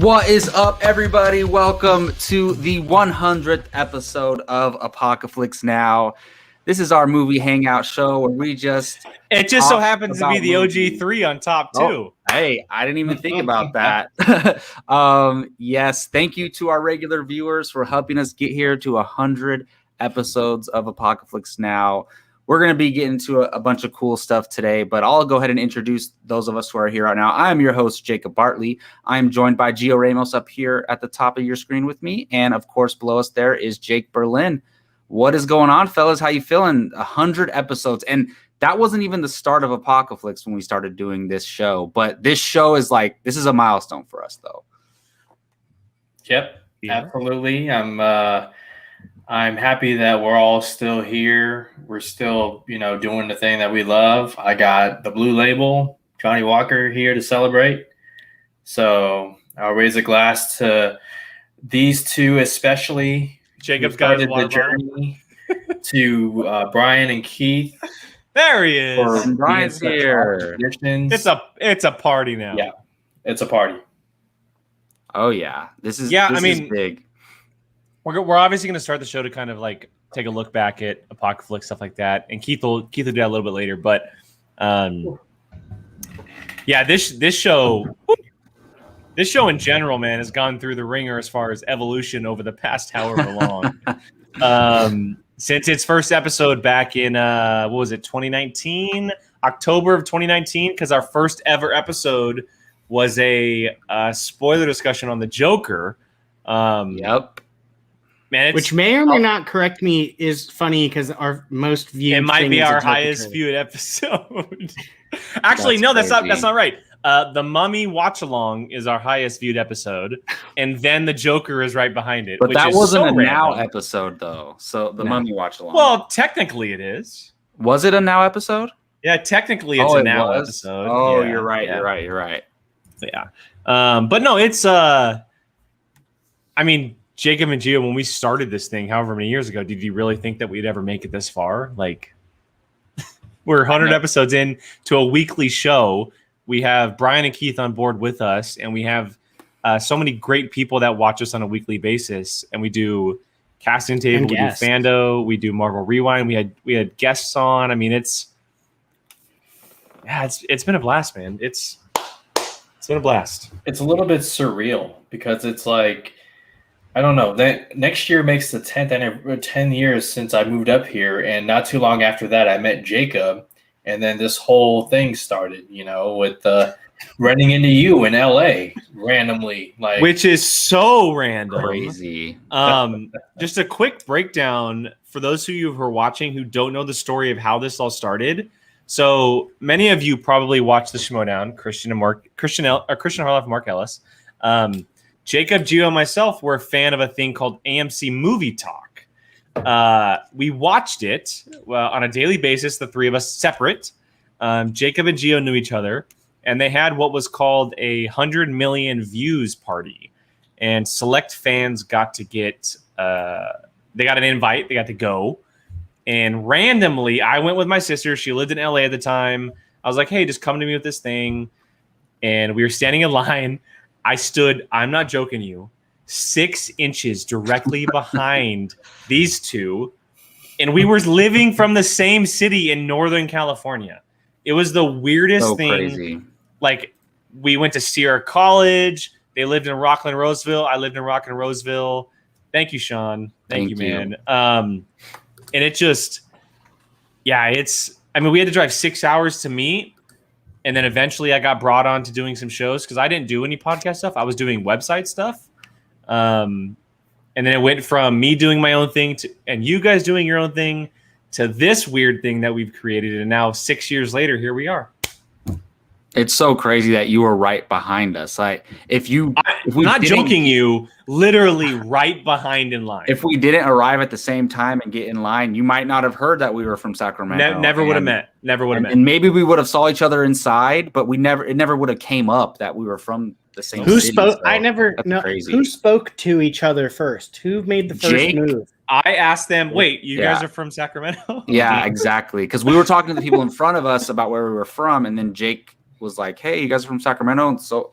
What is up, everybody? Welcome to the 100th episode of Apocaflix Now. This is our movie hangout show where we just... It just so happens to be the OG3 on top, too. Oh, hey, I didn't even think about that. Yes, thank you to our regular viewers for helping us get here to 100 episodes of Apocaflix Now. We're going to be getting to a bunch of cool stuff today, but I'll go ahead and introduce those of us who are here right now. I'm your host, Jacob Bartley. I'm joined by Gio Ramos up here at the top of your screen with me. And of course, below us there is Jake Berlin. What is going on, fellas? How you feeling? 100 episodes. And that wasn't even the start of Apocaflix when we started doing this show. But this show is this is a milestone for us, though. Yep, absolutely. I'm happy that we're all still here. We're still, doing the thing that we love. I got the Blue Label, Johnny Walker, here to celebrate. So I'll raise a glass to these two, especially. Jacob's got the journey to Brian and Keith. There he is. Brian's here. It's a party now. Yeah, it's a party. Oh yeah, this is big. We're obviously going to start the show to kind of take a look back at Apocaflix, stuff like that, and Keith will do that a little bit later. But this show in general, man, has gone through the ringer as far as evolution over the past however long. Since its first episode back in 2019, October of 2019, because our first ever episode was a spoiler discussion on the Joker. Yep. Man, which may or may not correct me is funny because our most viewed. It might be our highest viewed episode. Actually, that's not right. The Mummy Watch Along is our highest viewed episode, and then the Joker is right behind it. But that wasn't a Now episode, though. So the Mummy Watch Along. Well, technically, it is. Was it a Now episode? Yeah, technically, it's a Now episode. Oh, yeah, you're right. Yeah. You're right. Yeah, but no, it's. Jacob and Gio, when we started this thing, however many years ago, did you really think that we'd ever make it this far? We're 100 episodes in to a weekly show. We have Brian and Keith on board with us, and we have so many great people that watch us on a weekly basis. And we do casting table, we do Fando, we do Marvel Rewind. We had guests on. It's been a blast, man. It's been a blast. It's a little bit surreal because it's I don't know. That next year makes the 10 years since I moved up here, and not too long after that, I met Jacob, and then this whole thing started. With running into you in LA randomly, which is so random, crazy. Just a quick breakdown for those of you who are watching who don't know the story of how this all started. So many of you probably watched the Schmodown, Christian Harloff, Mark Ellis. Jacob, Gio, and myself were a fan of a thing called AMC Movie Talk. We watched it on a daily basis, the three of us separate. Jacob and Gio knew each other, and they had what was called a 100 million views party. And select fans got to get they got an invite, they got to go. And randomly, I went with my sister. She lived in LA at the time. I was like, hey, just come to me with this thing. And we were standing in line. I stood, I'm not joking you, 6 inches directly behind these two. And we were living from the same city in Northern California. It was the weirdest thing. Crazy. We went to Sierra College. They lived in Rockland, Roseville. I lived in Rockland, Roseville. Thank you, Sean. Thank you, man. And it just, we had to drive 6 hours to meet. And then eventually I got brought on to doing some shows because I didn't do any podcast stuff. I was doing website stuff. And then it went from me doing my own thing and you guys doing your own thing to this weird thing that we've created. And now 6 years later, here we are. It's so crazy that you were right behind us. Not joking you, literally right behind in line. If we didn't arrive at the same time and get in line, you might not have heard that we were from Sacramento. Never would have met. Never would have met. And maybe we would have saw each other inside, but it never would have came up that we were from the same city. So I never know who spoke to each other first. Who made the first move? I asked them, wait, you guys are from Sacramento? Yeah, exactly. Because we were talking to the people in front of us about where we were from, and then Jake was like, "Hey, you guys are from Sacramento, and so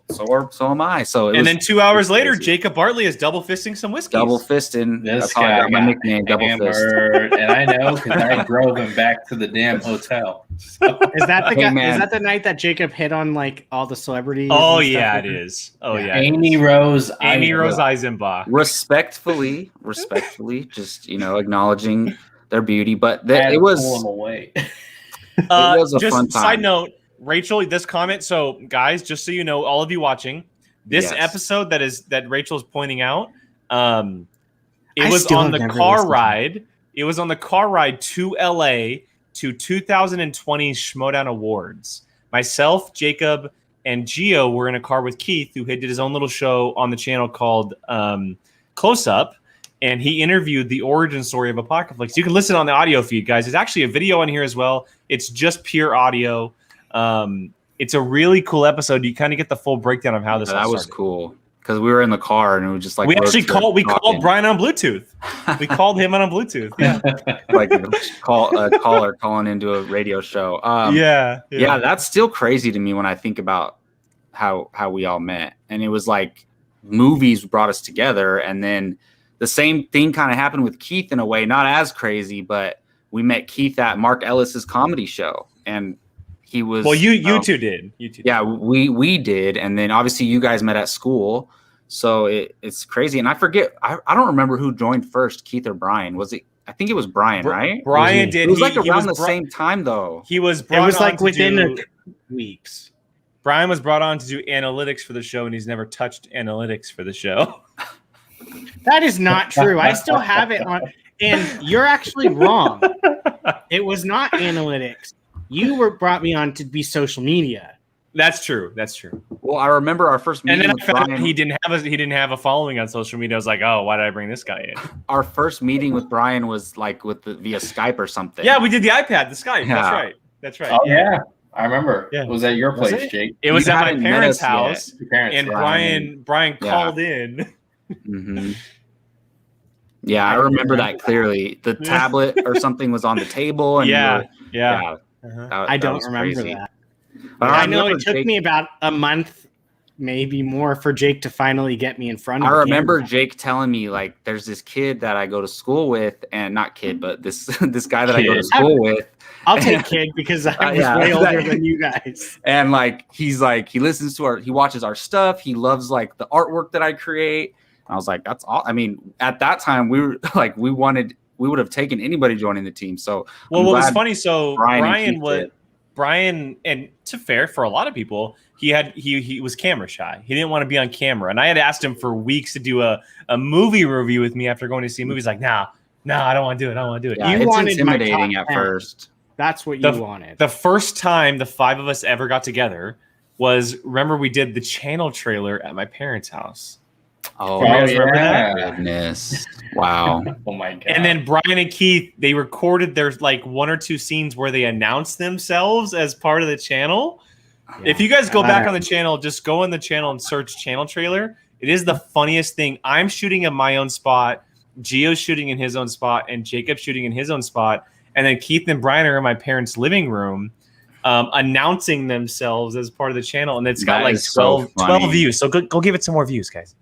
am I." So and then 2 hours later, Jacob Bartley is double fisting some whiskey. Double fisting. This That's how I guy got my nickname, Double Fist. hammered, and I know because I drove him back to the damn hotel. So. Is that the Hey, guy? man. Is that the night that Jacob hit on like all the celebrities? Oh and stuff yeah, like it that? is. Oh yeah, Amy Rose Eisenbach. Respectfully, just acknowledging their beauty, but I had it to was pull him away. it was a just fun time. side note, Rachel, this comment. So guys, just so you know, all of you watching this episode that Rachel's pointing out, it was on the car ride. It was on the car ride to LA to 2020 Schmodown Awards. Myself, Jacob, and Gio were in a car with Keith, who did his own little show on the channel called Close Up, and he interviewed the origin story of Apocaflix. You can listen on the audio feed, guys. There's actually a video on here as well. It's just pure audio. It's a really cool episode. You kind of get the full breakdown of how this all started. That was cool because we were in the car and it was just like we actually called Brian on Bluetooth. We called him on Bluetooth. Yeah, like a caller calling into a radio show. Yeah, that's still crazy to me when I think about how we all met, and it was like movies brought us together, and then the same thing kind of happened with Keith in a way, not as crazy, but we met Keith at Mark Ellis's comedy show, and he was you two did. Yeah, we did, and then obviously you guys met at school, so it's crazy. And I forget, I don't remember who joined first, Keith or Brian. Was it? I think it was Brian, right? Brian did. It was like around the same time though. He was. It was like within weeks. Brian was brought on to do analytics for the show, and he's never touched analytics for the show. That is not true. I still have it on, and you're actually wrong. It was not analytics. You brought me on to be social media. That's true. Well, I remember our first meeting. And then I found out he didn't have a following on social media. I was like, oh, why did I bring this guy in? Our first meeting with Brian was like via Skype or something. Yeah, we did the iPad, the Skype. Yeah. That's right. Oh yeah, I remember. Yeah. It was at your place, Jake. It was at my parents' house, and right. Brian called in. Mm-hmm. Yeah, I remember that clearly. The tablet or something was on the table, and I don't remember crazy. that. But I know it took me about a month, maybe more, for Jake to finally get me in front of. I remember Jake telling me like, "There's this kid that I go to school with, and not kid, but this guy that I go to school with." I'll take kid because I'm way older than you guys. And like he listens to he watches our stuff. He loves like the artwork that I create. And I was like, that's all. I mean, at that time we were like, we would have taken anybody joining the team. So what was funny? So Brian, and to fair for a lot of people, he was camera shy. He didn't want to be on camera, and I had asked him for weeks to do a movie review with me after going to see movies. Like, nah, I don't want to do it. I don't want to do it. Yeah, you it's wanted intimidating at first. That's what you wanted. The first time the five of us ever got together was, remember, we did the channel trailer at my parents' house. Oh, you guys remember that? Goodness. Wow. Oh my god. And then Brian and Keith, they recorded their like one or two scenes where they announced themselves as part of the channel. Yeah. If you guys go back on the channel, just go on the channel and search channel trailer. It is the funniest thing. I'm shooting in my own spot, Gio's shooting in his own spot, and Jacob's shooting in his own spot. And then Keith and Brian are in my parents' living room announcing themselves as part of the channel. And it's got like 12 views. So go give it some more views, guys.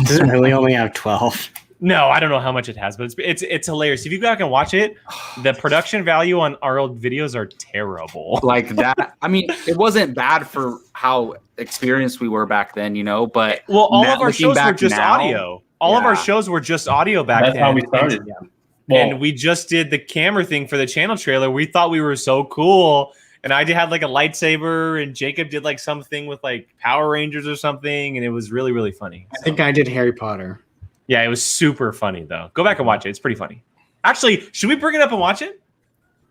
Does it really only have 12? No, I don't know how much it has, but it's hilarious. If you go back and watch it, the production value on our old videos are terrible. Like that. I mean, it wasn't bad for how experienced we were back then, but all of our shows were just audio. All of our shows were just audio back then. That's how we started. And we just did the camera thing for the channel trailer. We thought we were so cool. And I had like a lightsaber, and Jacob did like something with like Power Rangers or something. And it was really, really funny. I think I did Harry Potter. Yeah, it was super funny though. Go back and watch it. It's pretty funny. Actually, should we bring it up and watch it?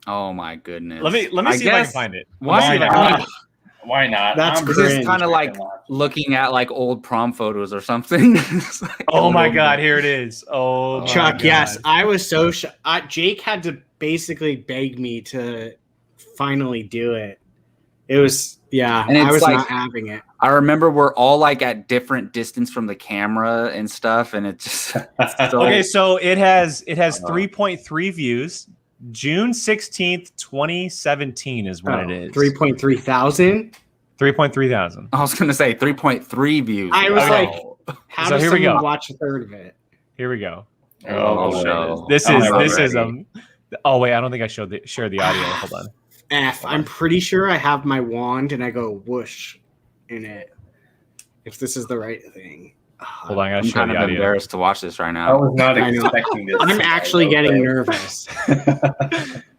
Oh my goodness. Let me see if I can find it. Why not? Why not? This is kind of like looking at like old prom photos or something. Like, oh my god, here it is. Oh, Chuck, yes, I was so Jake had to basically beg me to finally do it. It was and I was like, not having it. I remember we're all like at different distance from the camera and stuff, and it just okay. So it has 3.3 views. June 16th, 2017 is when it is. 3.3 thousand. 3.3 thousand. I was going to say 3.3 views. I was Okay. like, how So does here we someone go. watch a third of it? Here we go. Oh, boy. no. This I'm is never this is ready. Oh wait, I don't think I shared the audio. Hold on. I'm pretty sure I have my wand and I go whoosh in it. If this is the right thing. Hold on, I gotta I'm share kind the of audio. embarrassed to watch this right I now. was not I know. expecting this. I'm actually getting nervous.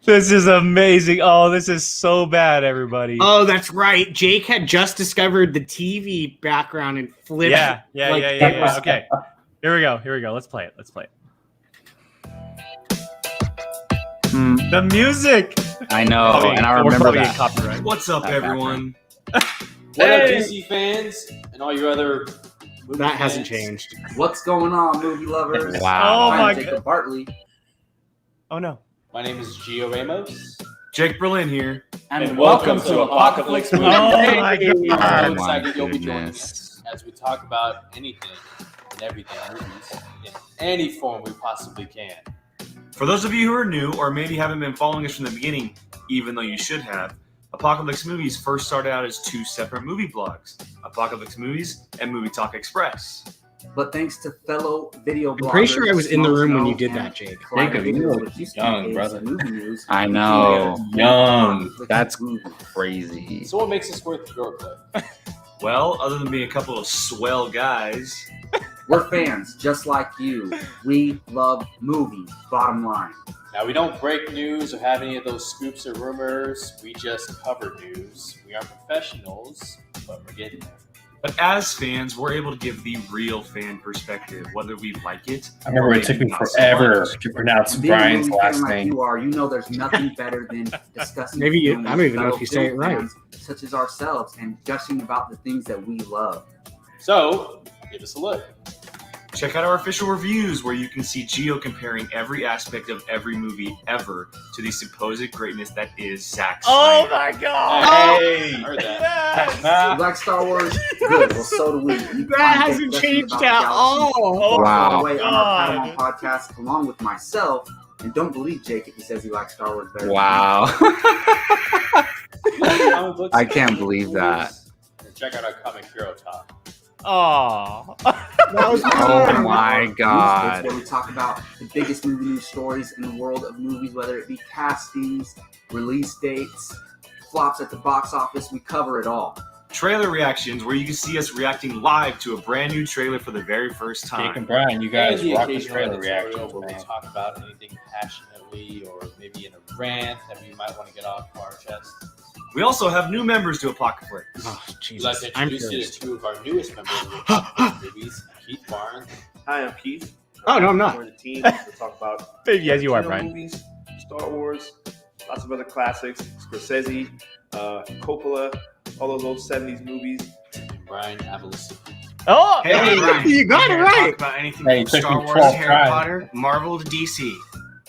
This is amazing. Oh, this is so bad, everybody. Oh, that's right. Jake had just discovered the TV background and flipped. yeah. like, Okay. Here we go. Let's play it. Hmm, The music. I know, Oh, and I we're remember probably that. getting copyright. What's up, That everyone? What up, DC fans and all you other movie That hasn't fans? changed. What's going on, movie lovers? Wow. Oh my I'm Jacob Bartley. Oh no. My name is Gio Ramos, Jake Berlin here. and welcome to Apocaflix Movie. Oh my I'm so Oh, excited you'll be joining goodness. us as we talk about anything and everything movies in any form we possibly can. For those of you who are new or maybe haven't been following us from the beginning, even though you should have, Apocaflix Movies first started out as 2 separate movie blogs, Apocaflix Movies and Movie Talk Express. But thanks to fellow video bloggers, I'm pretty sure I was in the room when you did and that, Jake. Jacob, you collaborators look with Houston young, Aids brother. Movie News, I know. Young. That's crazy. So what makes this worth your clip? Well, other than being a couple of swell guys, We're fans just like you. We love movies. Bottom line. Now, we don't break news or have any of those scoops or rumors. We just cover news. We aren't professionals, but we're getting there. but as fans, we're able to give the real fan perspective, whether we like it. I remember or it took maybe me not so forever much. to pronounce And being a Brian's movie fan last like name. you are, you know there's nothing better than discussing. Maybe you- films I don't even with know if you say it fellow right. fans Such as ourselves, and gushing about the things that we love. So, give us a look. Check out our official reviews where you can see Gio comparing every aspect of every movie ever to the supposed greatness that is Zack Oh Snyder. my god. Hey, heard that. You like Star Wars? Good. Well, so do we. You can That find hasn't Jake changed Gushing at about all. Oh, Wow. Away on our God. Padawan podcast, along with myself. And don't believe Jake if he says he likes Star Wars better. Wow. Comic books, I can't believe that. and check out our Comic Hero Talk. Oh. That was Oh my It's god. where we talk about the biggest movie news stories in the world of movies, whether it be castings, release dates, flops at the box office. We cover it all. Trailer reactions where you can see us reacting live to a brand new trailer for the very first Jake time. and Brian, you guys and the rock the occasional trailer editorial reactions, where we man. talk about anything passionately or maybe in a rant that we might want to get off our chest. We also have new members to Apocaflix. Oh, We'd like Jesus. to I'm introduce you curious. to 2 of our newest members of the Apocaflix movies, Keith Barnes. Hi, I'm Keith. Oh, no, I'm not. We're the team to talk about Yes, you are, Tarantino Brian. movies, Star Wars, lots of other classics, Scorsese, Coppola, all those old 70s movies. and Brian Avalicki. Oh. Hey, Brian. You got it Can't right. Talk about anything Hey, from it took Star me Wars, 12 Harry tries. Potter, Marvel to DC.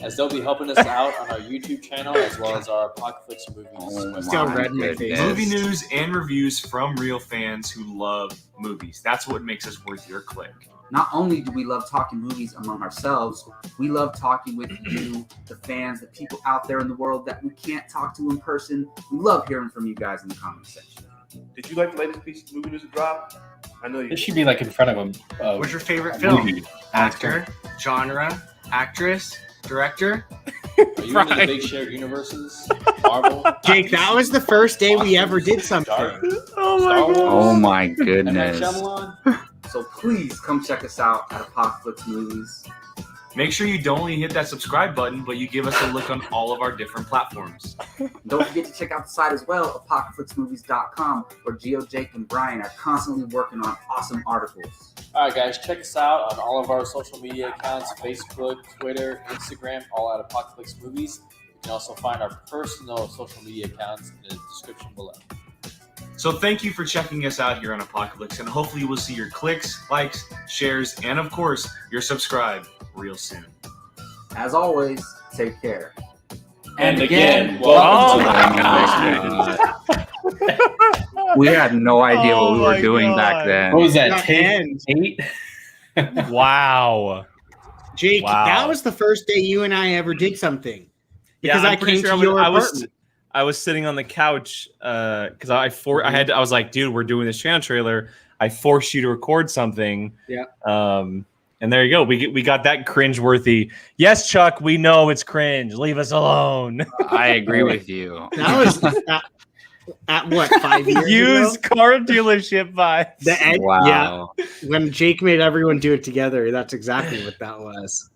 As they'll be helping us out on our YouTube channel as well as our Apocaflix movies. Oh website. Still my red in my face. goodness. Movie news and reviews from real fans who love movies. That's what makes us worth your click. Not only do we love talking movies among ourselves, we love talking with you, the fans, the people out there in the world that we can't talk to in person. We love hearing from you guys in the comment section. Did you like the latest piece of movie news that dropped? I know you. This should be like in front of a What's your favorite film? movie. Actor, genre, actress, director? Are you into the big shared universes? Marvel? Jake, that was the first day we ever did something. Dark? Oh Star Wars? Oh my M. Night goodness. Shyamalan? So please come check us out at Apocaflix Movies. Make sure you don't only hit that subscribe button, but you give us a look on all of our different platforms. Don't forget to check out the site as well, apocaflixmovies.com, where Gio, Jake, and Brian are constantly working on awesome articles. All right, guys, check us out on all of our social media accounts, Facebook, Twitter, Instagram, all at Apocaflix Movies. You can also find our personal social media accounts in the description below. So thank you for checking us out here on Apocaflix, and hopefully we'll see your clicks, likes, shares, and of course, your subscribe real soon. As always, take care. And again, Oh welcome to my the god. We had no idea what we Oh were my doing God. back then. What was that? Not Take ends. 8? Wow. Jake, Wow. that was the first day you and I ever did something. Because Yeah, I'm I pretty came sure to your I was. apartment. I was sitting on the couch because I was like, dude, we're doing this channel trailer. I forced you to record something. Yeah. And there you go. We got that cringe-worthy. Yes, Chuck, we know it's cringe. Leave us alone. I agree with you. That was at what, 5 years Used ago? car dealership vibes. The egg, Wow. yeah. When Jake made everyone do it together, that's exactly what that was.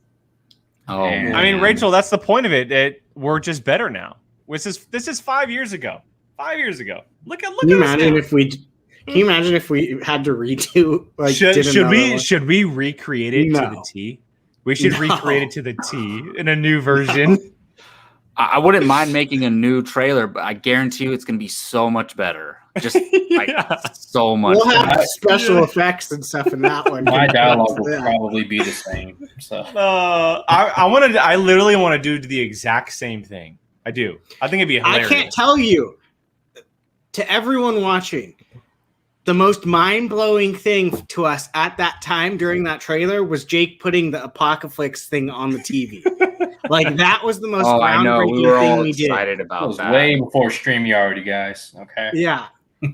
Oh, man. I mean, Rachel, that's the point of it. We're just better now. This is 5 years ago. 5 years ago. Look Can at you us imagine now. if we had to redo like Should we recreate it to No. the T? We should No. recreate it to the T in a new version. I wouldn't mind making a new trailer, but I guarantee you it's going to be so much better. Just like Yeah. so much We'll have better. special effects and stuff in that one. My dialogue will Yeah. probably be the same. So I literally want to do the exact same thing. I do. I think it'd be hilarious. I can't tell you, to everyone watching, the most mind-blowing thing to us at that time during that trailer was Jake putting the Apocaflix thing on the TV. Like, that was the most Oh, I know. We were groundbreaking thing all we did. excited it about was that. way before StreamYard, you guys. Okay. Yeah.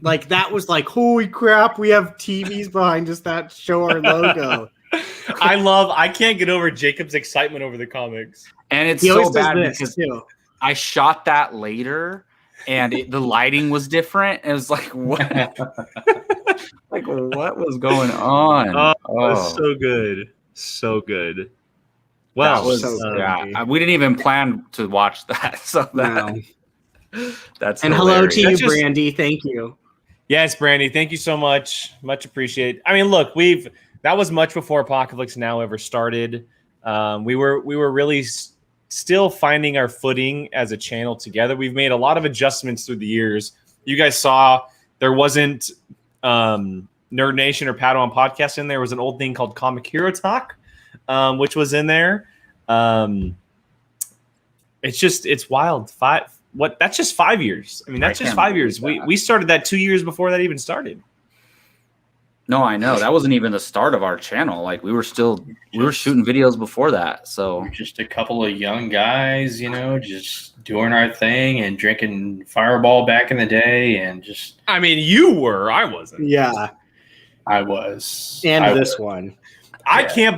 Like, that was like, holy crap, we have TVs behind us that show our logo. I can't get over Jacob's excitement over the comics. And it's He so always does bad this, because too. I shot that later and the lighting was different. It was like, what? Like, what was going on? Oh, it was so good. So good. Well, That was, so yeah, we didn't even plan to watch that. So that, that's And hello hilarious. to you, That's just- Brandy. Thank you. yes, Brandy, thank you so much. Much appreciated. I mean, look, that was much before Apocaflix Now ever started. We were really still finding our footing as a channel together. We've made a lot of adjustments through the years. You guys saw there wasn't Nerd Nation or Padawan Podcast in there. There was an old thing called Comic Hero Talk, which was in there. It's wild. That's just 5 years. I mean, that's just 5 years. We started that 2 years before that even started. No, I know. That wasn't even the start of our channel. Like we were shooting videos before that. So We're just a couple of young guys, just doing our thing and drinking Fireball back in the day, and just I mean, you were. I wasn't. Yeah. I was. And I this was. one. I cannot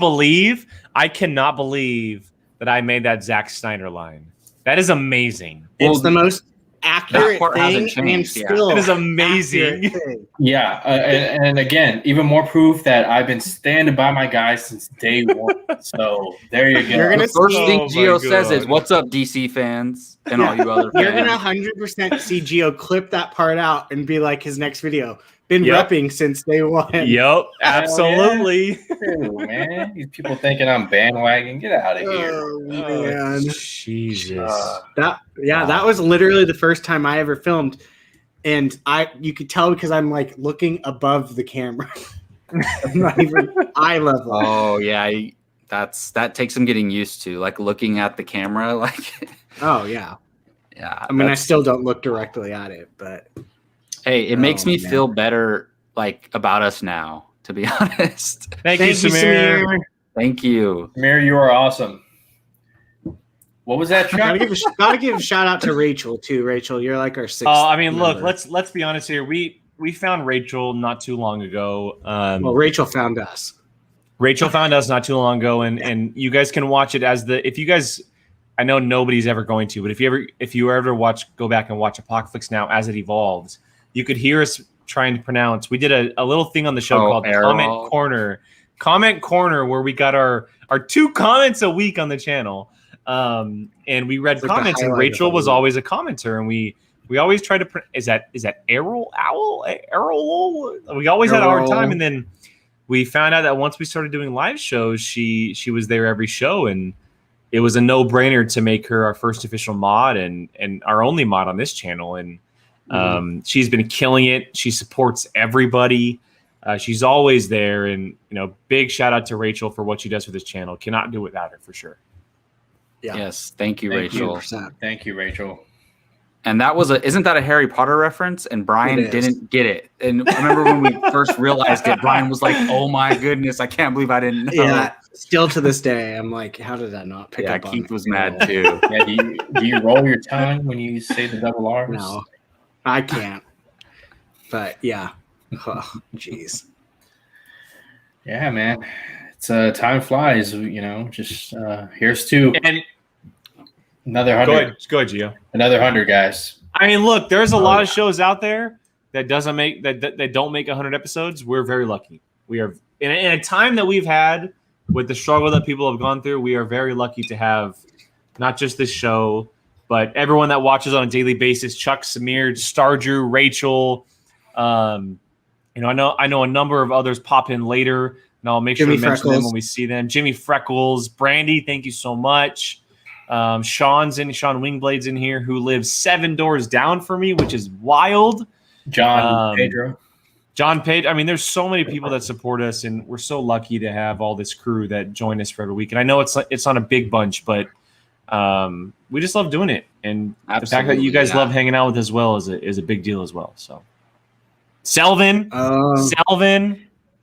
believe that I made that Zack Snyder line. That is amazing. Well, It's the most accurate part hasn't thing, and changed, yeah. still It is amazing. accurate thing. Yeah, and again, even more proof that I've been standing by my guys since day one. So there you go. You're gonna the first Oh thing my Gio says is, God. "What's up, DC fans and all you other You're fans?" gonna 100% see Gio clip that part out and be like his next video. Been Yep. repping since day one. Yep, absolutely. Ew, man. These people thinking I'm bandwagon. Get out of here. Oh man, Jesus. that was literally the first time I ever filmed, and you could tell because I'm like looking above the camera. I'm not even eye level. Oh yeah, that takes some getting used to. Like looking at the camera, like Oh yeah. yeah. I mean, I still don't look directly at it, but Hey, it makes me man. feel better, like about us now. To be honest, Thank you, Samir. thank you. Mir, you are awesome. What was that, gotta Chuck? give a shout out to Rachel too. Rachel, you're like our sixth. I mean, look, member. let's be honest here. We found Rachel not too long ago. Well, Rachel found us. Rachel found us not too long ago, and you guys can watch it if you guys. I know nobody's ever going to, but if you ever go back and watch Apocaflix Now as it evolved, you could hear us trying to pronounce. We did a little thing on the show called Errol. Comment Corner, where we got our 2 comments a week on the channel, and we read It's like the comments, and highlight Rachel of the was week. always a commenter, and we always tried to. Is that Errol? We always had a hard Errol. time, and then we found out that once we started doing live shows, she was there every show, and it was a no-brainer to make her our first official mod and our only mod on this channel. And she's been killing it. She supports everybody. She's always there. And, big shout out to Rachel for what she does for this channel. Cannot do it without her for sure. Yeah. Yes, thank you, Thank you. Rachel. 100%. Thank you, Rachel. And that was isn't that a Harry Potter reference? And Brian It is. didn't get it. And I remember when we first realized it, Brian was like, "Oh my goodness, I can't believe I didn't know." Yeah, still to this day, I'm like, how did I not pick Yeah, up on Keith it? was mad too. Yeah, do you roll your tongue when you say the double R's? No, I can't. But yeah, oh, jeez. Yeah, man. It's time flies, just here's to And another go 100. ahead, Gio. Another 100, guys. I mean, look, there's a lot of shows out there that don't make 100 episodes. We're very lucky. We are in a time that we've had with the struggle that people have gone through. We are very lucky to have not just this show, but everyone that watches on a daily basis. Chuck, Samir, Star Drew, Rachel. I know a number of others pop in later, and I'll make sure to mention them when we see them. Jimmy Freckles, Brandy, thank you so much. Sean Wingblade's in here, who lives 7 doors down from me, which is wild. Pedro. John Page. I mean, there's so many people that support us, and we're so lucky to have all this crew that join us for every week. And I know it's on a big bunch, but we just love doing it. And the fact that you guys love hanging out with us as well is a big deal as well. So, Selvin.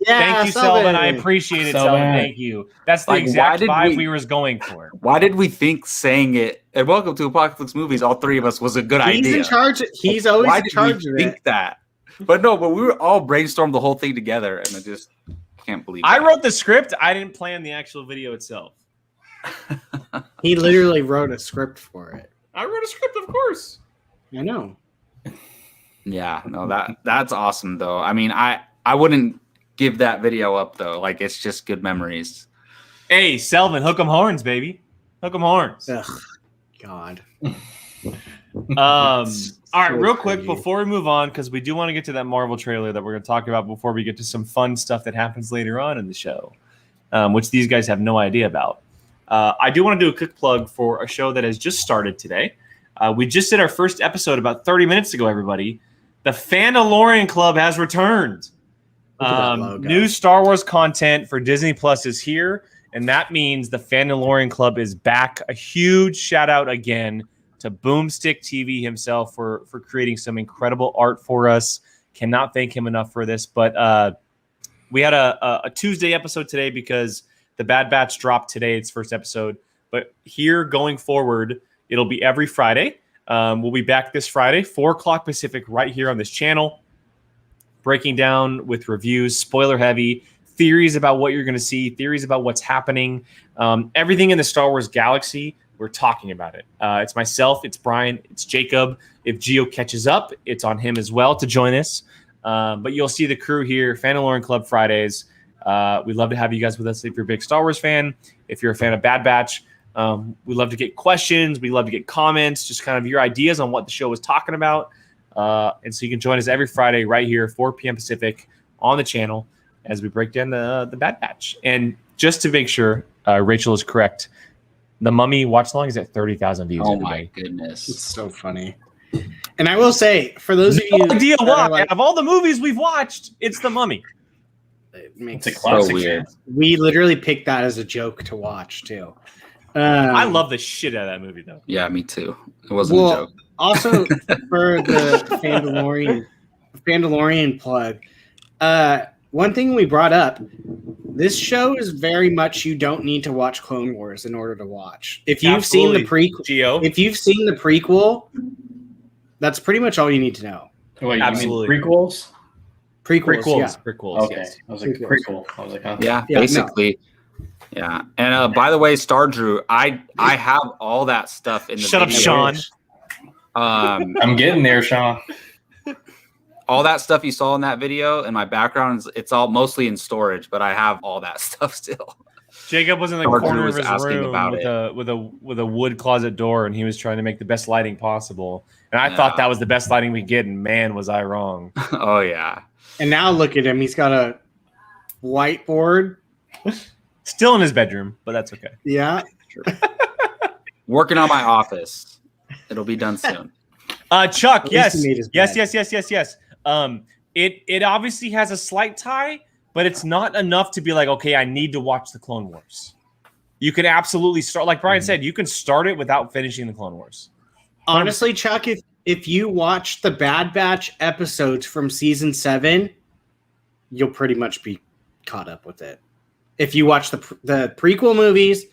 Yeah, thank you, Selvin. I appreciate it, Selvin. Thank you. That's the exact vibe we was going for. Why did we think saying it and welcome to Apocaflix Movies, all three of us, was a good idea? He's in charge. He's always in charge of it. Think that? But we were all brainstormed the whole thing together, and I just can't believe I wrote the script. I didn't plan the actual video itself. He literally wrote a script for it. I wrote a script, of course. I know. Yeah, no, that's awesome though. I mean, I wouldn't give that video up though. Like, it's just good memories. Hey, Selvin, hook 'em horns, baby. Hook 'em horns. Ugh, God. All right, So real quick cringy. before we move on, because we do want to get to that Marvel trailer that we're going to talk about before we get to some fun stuff that happens later on in the show, which these guys have no idea about. I do want to do a quick plug for a show that has just started today. We just did our first episode about 30 minutes ago, everybody. The Fandalorian Club has returned. New Star Wars content for Disney Plus is here, and that means the Fandalorian Club is back. A huge shout out again to Boomstick TV himself for creating some incredible art for us. Cannot thank him enough for this. But we had a Tuesday episode today because the Bad Batch dropped today, its first episode. But here going forward, it'll be every Friday. We'll be back this Friday, 4 o'clock Pacific, right here on this channel, breaking down with reviews, spoiler heavy, theories about what you're going to see, theories about what's happening, everything in the Star Wars galaxy. We're talking about it. It's myself, it's Brian, it's Jacob. If Gio catches up, it's on him as well to join us. But you'll see the crew here, Fandalorian Club Fridays. We'd love to have you guys with us if you're a big Star Wars fan. If you're a fan of Bad Batch, we love to get questions. We love to get comments, just kind of your ideas on what the show is talking about. And so you can join us every Friday right here, 4 p.m. Pacific on the channel as we break down the Bad Batch. And just to make sure Rachel is correct, The Mummy watch along is at 30,000 views. Oh everybody. my goodness. It's so funny. And I will say, for those of you No idea that why. are like, Of all the movies we've watched, it's The Mummy. it makes It's a classic. So weird. we literally picked that as a joke to watch too. I love the shit out of that movie, though. Yeah, me too. It wasn't a Well, joke. also for the Fandalorian plug, one thing we brought up, this show is very much you don't need to watch Clone Wars in order to watch. If you've seen the prequel, Gio. if you've seen the prequel, that's pretty much all you need to know. Wait, Absolutely. you mean prequels? Prequels. Okay. Yes. I was like, Prequels. prequel. I was like, huh? Yeah, Yeah, basically. Yeah. And by the way, Star Drew, I have all that stuff in the Shut up, video. Sean. I'm getting there, Sean. All that stuff you saw in that video in my background, it's all mostly in storage, but I have all that stuff still. Jacob was in the Star Drew corner of was his asking room about with a wood closet door, and he was trying to make the best lighting possible. And I thought Yeah. that was the best lighting we get, and man, was I wrong. Oh yeah. And now look at him; he's got a whiteboard. Still in his bedroom, but that's okay. Yeah, Working on my office. It'll be done soon. Chuck, At least yes, he made his yes, bed. yes. It obviously has a slight tie, but it's not enough to be like, okay, I need to watch the Clone Wars. You can absolutely start, like Brian said, you can start it without finishing the Clone Wars. honestly, Chuck, if if you watch the Bad Batch episodes from season 7, you'll pretty much be caught up with it. If you watch the prequel movies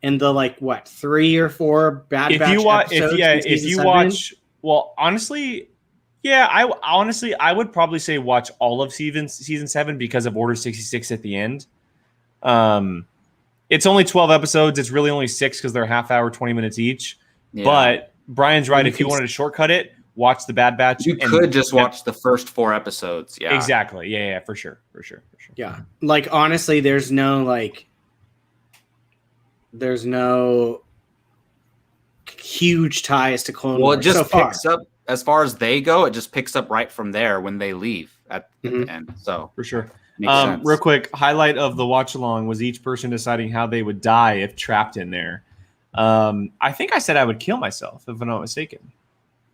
and the 3 or 4 Bad Batch episodes, if you watch, well, honestly, yeah, I would probably say watch all of season 7 because of Order 66 at the end. It's only 12 episodes. It's really only 6 because they're a half hour, 20 minutes each. Yeah. But Brian's right. If you wanted to shortcut it, watch the Bad Batch. You could just watch the first 4 episodes. Yeah, exactly. Yeah, for sure. Yeah, honestly, there's no huge ties to Clone Wars. Well, it just so picks up as far as they go. It just picks up right from there when they leave at the end. So for sure. Sense. Real quick, highlight of the watch along was each person deciding how they would die if trapped in there. I think I said I would kill myself if I'm not mistaken.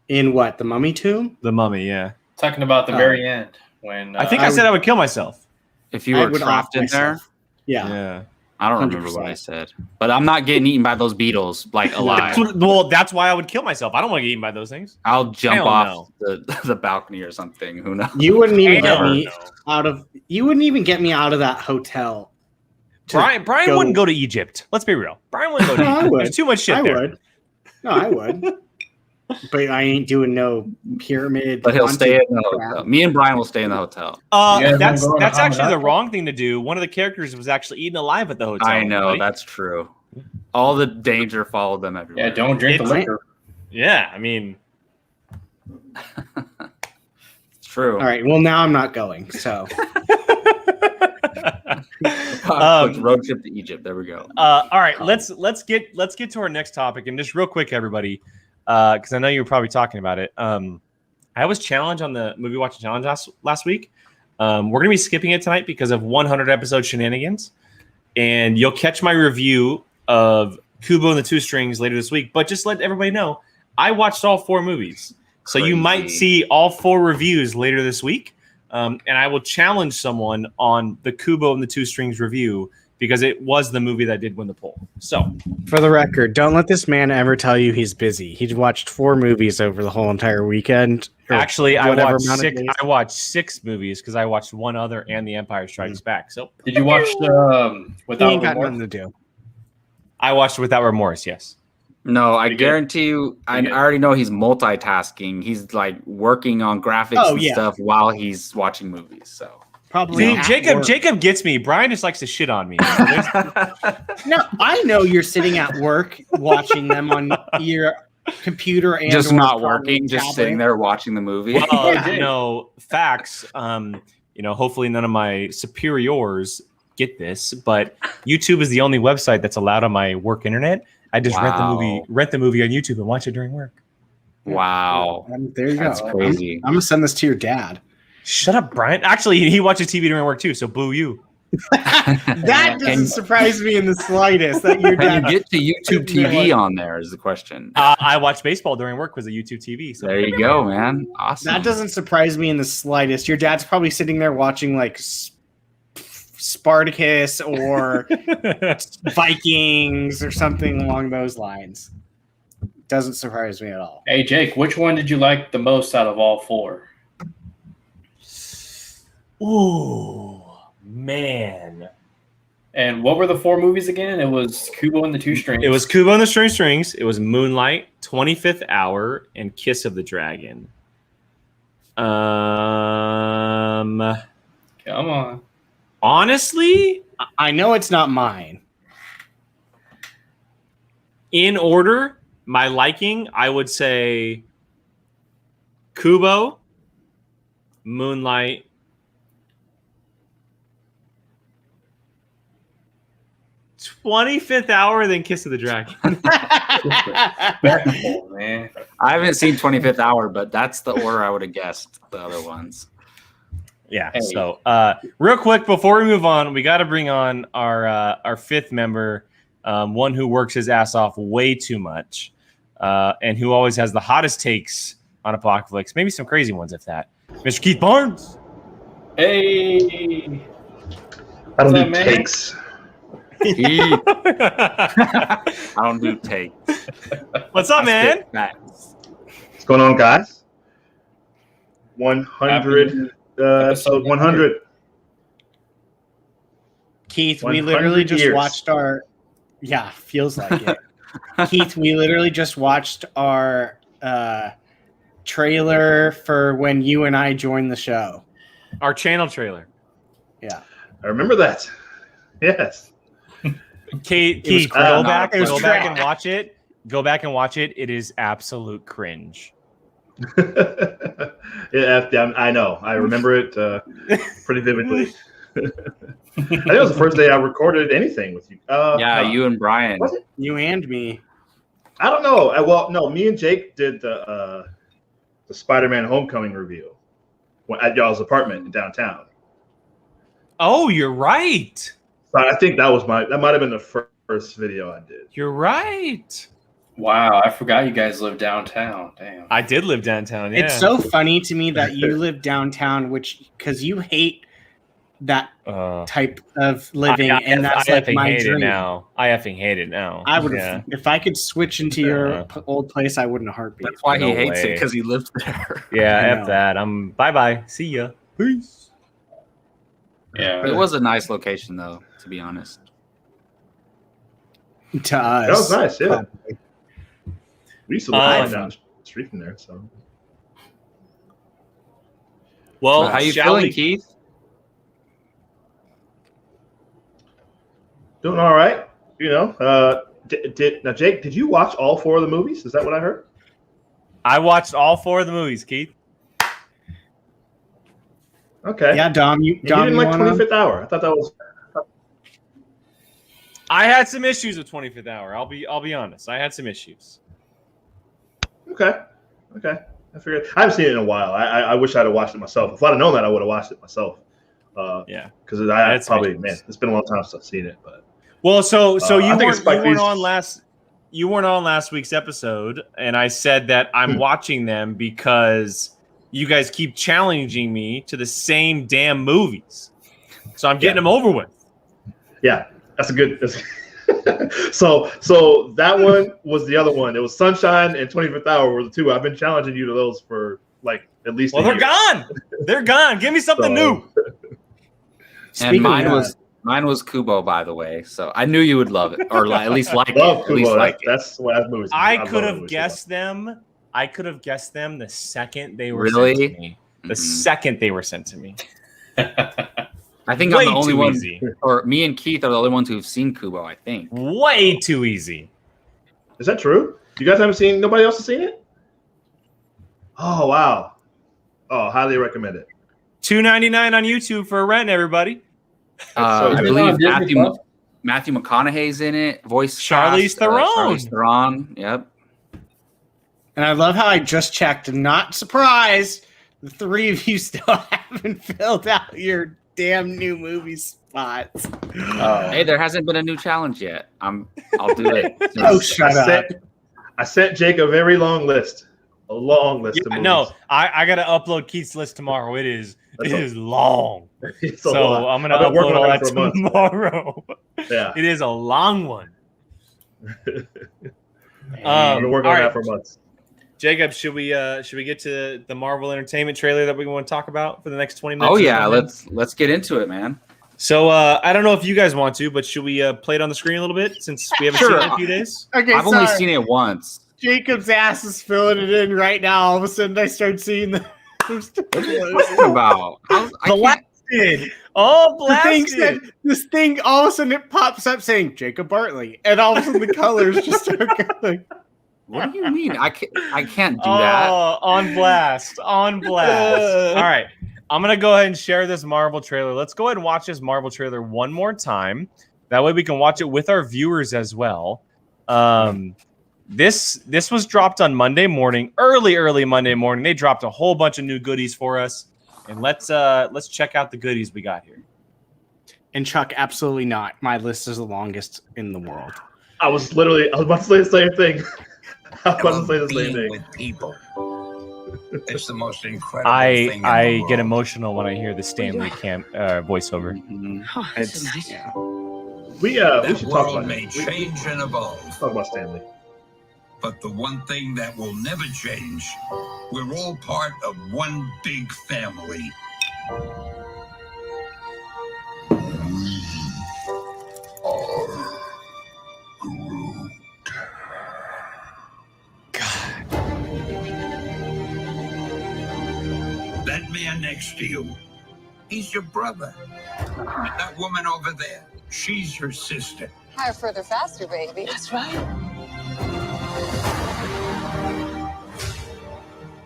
In what, the Mummy tomb? The Mummy, yeah. Talking about the very end when I think I said I would kill myself if you were trapped in there. Yeah. I don't 100%. Remember what I said, but I'm not getting eaten by those beetles alive. Well, that's why I would kill myself. I don't want to get eaten by those things. I'll jump off the balcony or something. Who knows? You wouldn't even get me out of. You wouldn't even get me out of that hotel. Brian wouldn't go to Egypt. Let's be real. Brian wouldn't go to Egypt. There's too much shit there. I would. No, I would. But I ain't doing no pyramid. But he'll stay in the hotel. Me and Brian will stay in the hotel. That's actually the wrong thing to do. One of the characters was actually eaten alive at the hotel. I know, that's true. All the danger followed them everywhere. Yeah, don't drink the liquor. Yeah, I mean. It's true. All right, well, now I'm not going, so. Road trip to Egypt. There we go. All right, let's get to our next topic, and just real quick, everybody. Because I know you were probably talking about it. I was challenged on the movie watching challenge last week. We're gonna be skipping it tonight because of 100 episode shenanigans, and you'll catch my review of Kubo and the Two Strings later this week. But just let everybody know, I watched all 4 movies, so you might see all 4 reviews later this week. And I will challenge someone on the Kubo and the Two Strings review, because it was the movie that did win the poll. So, for the record, don't let this man ever tell you he's busy. He watched 4 movies over the whole entire weekend. Actually, I watched 6 movies because I watched one other and The Empire Strikes Back. So, did you watch Without Remorse? To do. I watched Without Remorse. Yes. No, I guarantee you. I already know he's multitasking. He's working on graphics and stuff while he's watching movies. So. Probably. See, Jacob gets me. Brian just likes to shit on me. No, I know you're sitting at work watching them on your computer and just not working, just sitting there watching the movie. Well, facts. Hopefully none of my superiors get this, but YouTube is the only website that's allowed on my work internet. I just rent the movie on YouTube and watch it during work. Wow, there you go. That's crazy. I'm gonna send this to your dad. Shut up, Brian. Actually, he watches TV during work too, so boo you. That doesn't surprise me in the slightest. That your dad get to YouTube TV on there is the question. I watch baseball during work because of YouTube TV. So there you go, man. Awesome. That doesn't surprise me in the slightest. Your dad's probably sitting there watching Spartacus or Vikings or something along those lines. Doesn't surprise me at all. Hey, Jake, which one did you like the most out of all 4? Ooh, man. And what were the 4 movies again? It was Kubo and the Two Strings. It was Kubo and the Two Strings. It was Moonlight, 25th Hour, and Kiss of the Dragon. Come on. Honestly, I know it's not mine. In order, my liking, I would say Kubo, Moonlight, "25th Hour," then Kiss of the Dragon. Man. I haven't seen 25th Hour, but that's the order I would have guessed the other ones. Yeah. Hey. So, real quick before we move on, we got to bring on our 5th member, one who works his ass off way too much, and who always has the hottest takes on Apocaflix. Maybe some crazy ones, if that. Mr. Keith Barnes. Hey. I don't do takes. I don't do takes. What's up, man? What's going on, guys? 100, episode 100. Keith, we literally just years. watched our. Yeah, feels like it. Keith, we literally just watched our trailer for when you and I joined the show. Our channel trailer. Yeah. I remember that. Yes. Keith, go back and watch it. Go back and watch it. It is absolute cringe. Yeah, I know. I remember it pretty vividly. I think it was the first day I recorded anything with you. You and Brian. Was it? You and me. I don't know. Well, no, me and Jake did the Spider-Man Homecoming review at y'all's apartment in downtown. Oh, you're right. So I think that might have been the first video I did. You're right. Wow, I forgot you guys live downtown. Damn. I did live downtown. Yeah. It's so funny to me that you live downtown, because you hate that type of living, and that's like my dream. I effing hate it now. I would have, if I could switch into your old place, I wouldn't heartbeat. That's why he hates it, because he lives there. Yeah, F that. Bye. See ya. Peace. Yeah, it was a nice location, though. To be honest, to us, that was nice. Yeah, we used to live down the street from there. So, well, how you feeling, Keith? Doing all right. You know, now Jake, did you watch all 4 of the movies? Is that what I heard? I watched all 4 of the movies, Keith. Okay. Yeah, Dom, you didn't like 25th Hour. I thought that was. I had some issues with 25th Hour. I'll be honest. I had some issues. Okay. I figured I haven't seen it in a while. I wish I'd have watched it myself. If I'd have known that, I would have watched it myself. Yeah. Because I probably it's been a long time since I've seen it. But well, so you weren't on last week's episode, and I said that I'm watching them because you guys keep challenging me to the same damn movies. So I'm getting them over with. Yeah, that's a good. So that one was the other one. It was Sunshine and 25th Hour were the 2. I've been challenging you to those for like at least. Well, they're gone. They're gone. Give me something new. And mine was Kubo, by the way. So I knew you would love it, or at least like love it. Kubo. At least like that's what that movie. I could have guessed them. I could have guessed them the second they were really sent to me. The second they were sent to me. I think I'm the only one, or me and Keith are the only ones who've seen Kubo. I think way too easy. Is that true? You guys haven't seen? Nobody else has seen it? Oh wow! Oh, highly recommend it. $2.99 on YouTube for a rent, everybody. I believe Matthew McConaughey's in it. Voice Charlize Theron. Charlize Theron. Yep. And I love how I just checked. Not surprised. The 3 of you still haven't filled out your damn new movie spots. Hey, there hasn't been a new challenge yet. I'll do it. Oh, shut up. I sent Jake a very long list. A long list of movies. No, I got to upload Keith's list tomorrow. It is long. So I'm going to upload all that tomorrow. Yeah. It is a long one. I've been working on that for months. Jacob, should we get to the Marvel Entertainment trailer that we want to talk about for the next 20 minutes? Oh yeah, let's get into it, man. So I don't know if you guys want to, but should we play it on the screen a little bit since we haven't seen it in a few days? Okay, I've only seen it once. Jacob's ass is filling it in right now. All of a sudden, I start seeing the. What's it about? Blasted. Oh, blasted. This thing, all of a sudden, it pops up saying Jacob Bartley, and all of a sudden, the colors just start going. What do you mean? I can't do that. On blast. On blast. All right. I'm going to go ahead and share this Marvel trailer. Let's go ahead and watch this Marvel trailer one more time. That way we can watch it with our viewers as well. This was dropped on Monday morning, early Monday morning. They dropped a whole bunch of new goodies for us. And let's check out the goodies we got here. And Chuck, absolutely not. My list is the longest in the world. I was about to say the same thing. With people. It's the most incredible thing in the I world. get emotional when I hear the Stanley voiceover. We should talk about may change and evolve. Let's talk about Stanley. But the one thing that will never change, we're all part of one big family. That man next to you, he's your brother. And that woman over there, she's your sister. Higher, further, faster, baby. That's right.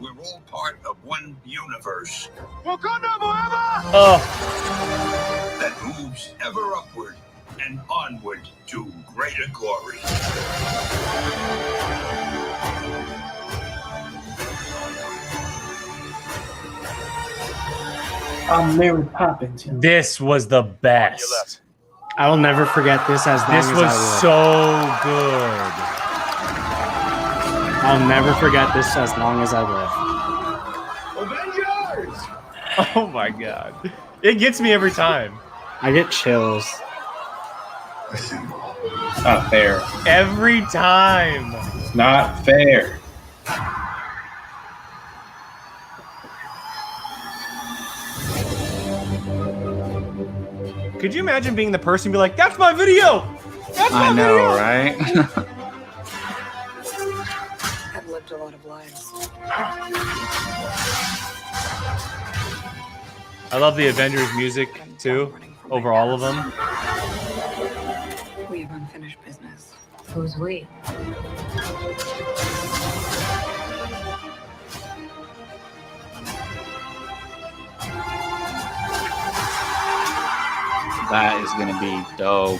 We're all part of one universe. Oh, That moves ever upward and onward to greater glory. I'm Mary Poppins. this was the best. I will never forget this as long This as was I live. so good. I'll never forget this as long as I live. Avengers! Oh my god. It gets me every time. I get chills. Not fair. Every time. It's not fair. Could you imagine being the person and be like, that's my video? That's my I know, video. right? I've lived a lot of lives. I love the Avengers music too, over all of them. We have unfinished business. Who's we? That is gonna be dope.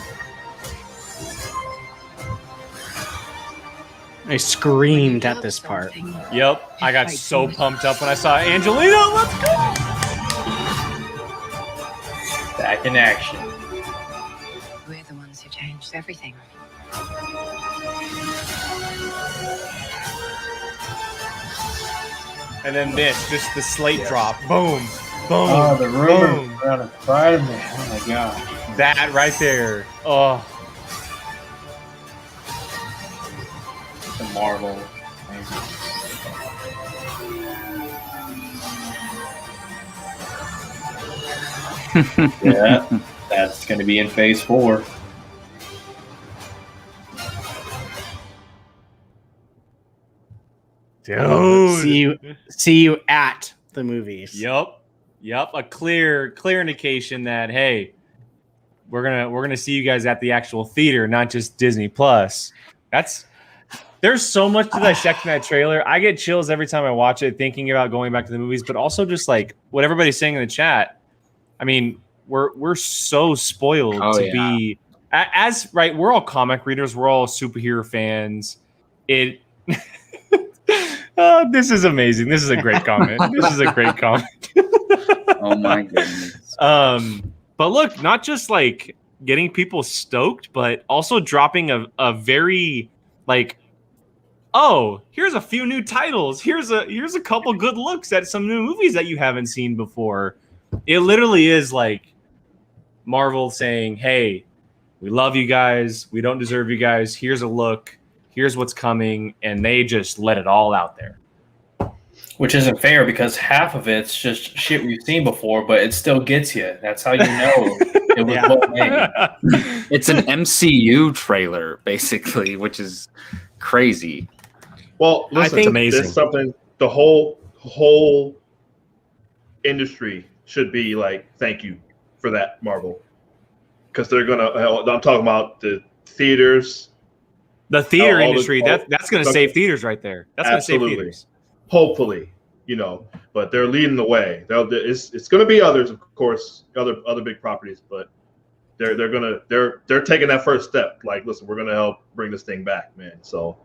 I screamed at this part. Yep, I got so pumped up when I saw Angelina. Let's go! Back in action. We're the ones who changed everything. And then this, just the slate drop. Boom, boom, Oh, the rumor boom. around the Spider-Man. Oh my god. That right there. Oh, The Marvel. Yeah, that's going to be in Phase 4. dude. See you at the movies. Yep. A clear indication that hey, we're gonna see you guys at the actual theater, not just Disney Plus. There's so much to dissect in that trailer. I get chills every time I watch it, thinking about going back to the movies, but also just like what everybody's saying in the chat. I mean, we're so spoiled to be as right. We're all comic readers. We're all superhero fans. This is amazing. This is a great comment. This is a great comment. Oh my goodness. But look, not just like getting people stoked, but also dropping a very like, oh, here's a few new titles. Here's a couple good looks at some new movies that you haven't seen before. It literally is like Marvel saying, hey, we love you guys. We don't deserve you guys. Here's a look. Here's what's coming. And they just let it all out there. Which isn't fair because half of it's just shit we've seen before, but it still gets you. That's how you know it was well made. It's an MCU trailer, basically, which is crazy. Well, listen, think- amazing. There's something the whole industry should be like, thank you for that, Marvel. Because they're gonna I'm talking about the theaters. The theater all the- industry, that's going to save theaters right there. That's going to save Absolutely. theaters. Hopefully, but they're leading the way. It's going to be others, of course, other big properties, but they're taking that first step. Like, listen, we're going to help bring this thing back, man. So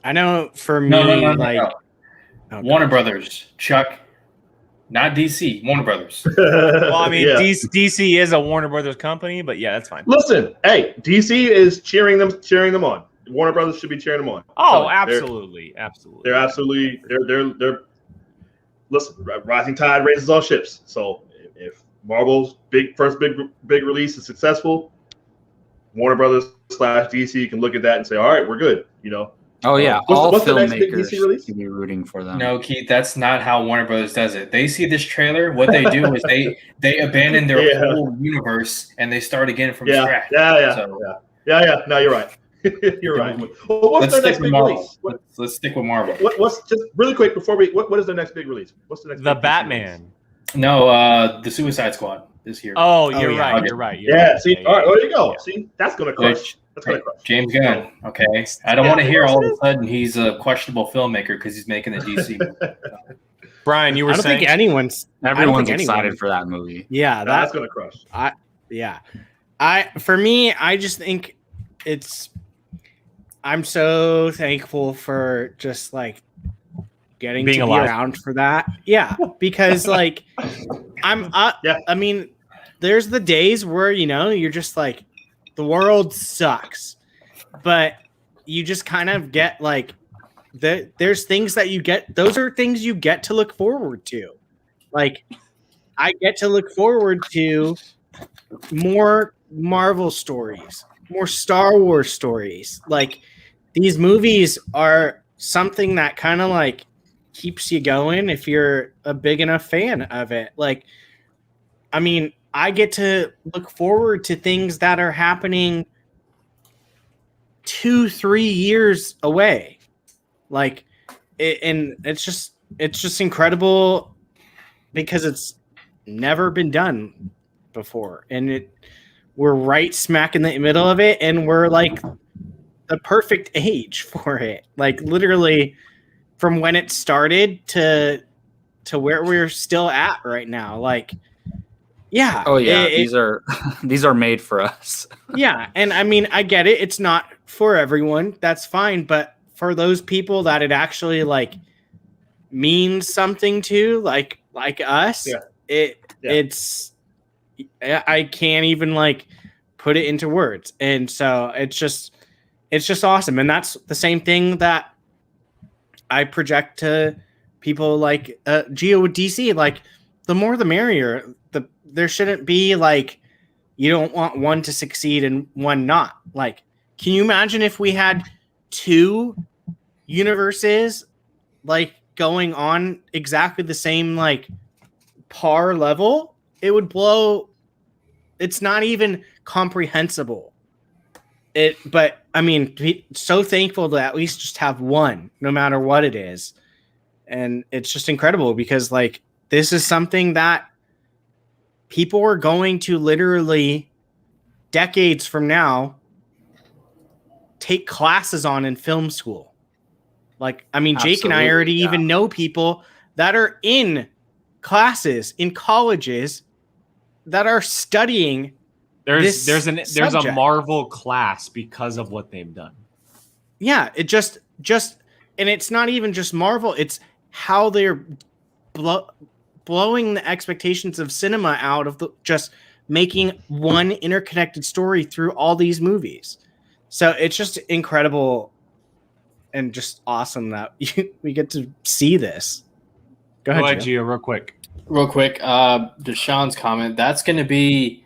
I know for me, No. Okay. Warner Brothers, Chuck, not DC. Warner Brothers. Well, I mean, Yeah. DC is a Warner Brothers company, but yeah, that's fine. Listen, hey, DC is cheering them on. Warner Brothers should be cheering them on. Oh, So absolutely. They're absolutely they're listen, rising tide raises all ships. So if Marvel's first big release is successful, Warner Brothers / DC can look at that and say, all right, we're good. You know. Oh yeah, What's the next big filmmakers DC release? should be rooting for them. No, Keith, that's not how Warner Brothers does it. They see this trailer. What they do is they abandon their whole universe and they start again from scratch. Yeah. No, you're right. You're right. Well, what's their next big release? Let's stick with Marvel. What's just really quick before we? What is their next big release? What's the next? The big Batman. No, the Suicide Squad this year. Oh, you're right. You're right. See, all right, there you go. See, that's gonna crush. That's gonna crush. James Gunn. Okay, I don't want to hear all of a sudden he's a questionable filmmaker because he's making the DC movie. Brian, you were saying everyone's excited for that movie. Yeah, that's gonna crush. For me, I just think I'm so thankful for just like getting being to alive. be around for that. Yeah, because like I mean, there's the days where you're just like the world sucks, but you just kind of get like there's things that you get. Those are things you get to look forward to. Like I get to look forward to more Marvel stories, more Star Wars stories. Like these movies are something that kind of like keeps you going if you're a big enough fan of it. Like, I mean, I get to look forward to things that are happening 2-3 years away. Like, and it's just incredible because it's never been done before, and we're right smack in the middle of it, and we're like the perfect age for it. Like literally from when it started to where we're still at right now. Like, yeah. Oh yeah, these are made for us. Yeah, and I mean, I get it. It's not for everyone. That's fine, but for those people that it actually like means something to, like us, it's I can't even like put it into words. And so it's just awesome. And that's the same thing that I project to people like Geo with DC. Like the more the merrier. There shouldn't be like you don't want one to succeed and one not. Like, can you imagine if we had 2 universes like going on exactly the same like par level? It would blow. It's not even comprehensible. But I mean, so thankful to at least just have one, no matter what it is. And it's just incredible because like this is something that people are going to literally decades from now take classes on in film school. Like, I mean, Jake and I already even know people that are in classes in colleges that are studying. There's a Marvel class because of what they've done. Yeah, it just and it's not even just Marvel, it's how they're blowing the expectations of cinema out of just making one interconnected story through all these movies. So it's just incredible and just awesome that we get to see this. Go ahead, Gio, real quick. Deshaun's comment, that's going to be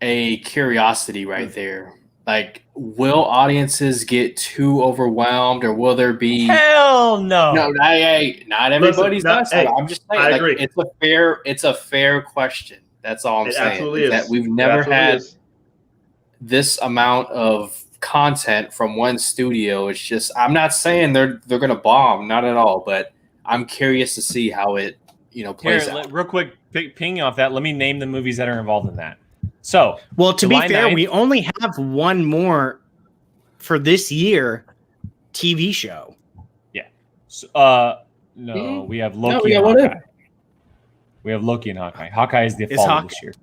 a curiosity right there. Like, will audiences get too overwhelmed, or will there be? Hell no. No, not everybody's nuts. I'm just saying, I like, agree. It's a fair question. That's all I'm saying. Absolutely is. That we've never had this amount of content from one studio. It's just, I'm not saying they're going to bomb, not at all, but I'm curious to see how it plays out. Real quick, pinging off that, let me name the movies that are involved in that. So, well, to July be fair, 9th, we only have one more for this year TV show. Yeah. So, no, we have Loki and Hawkeye. We have Loki and Hawkeye. Hawkeye is the fall of this year.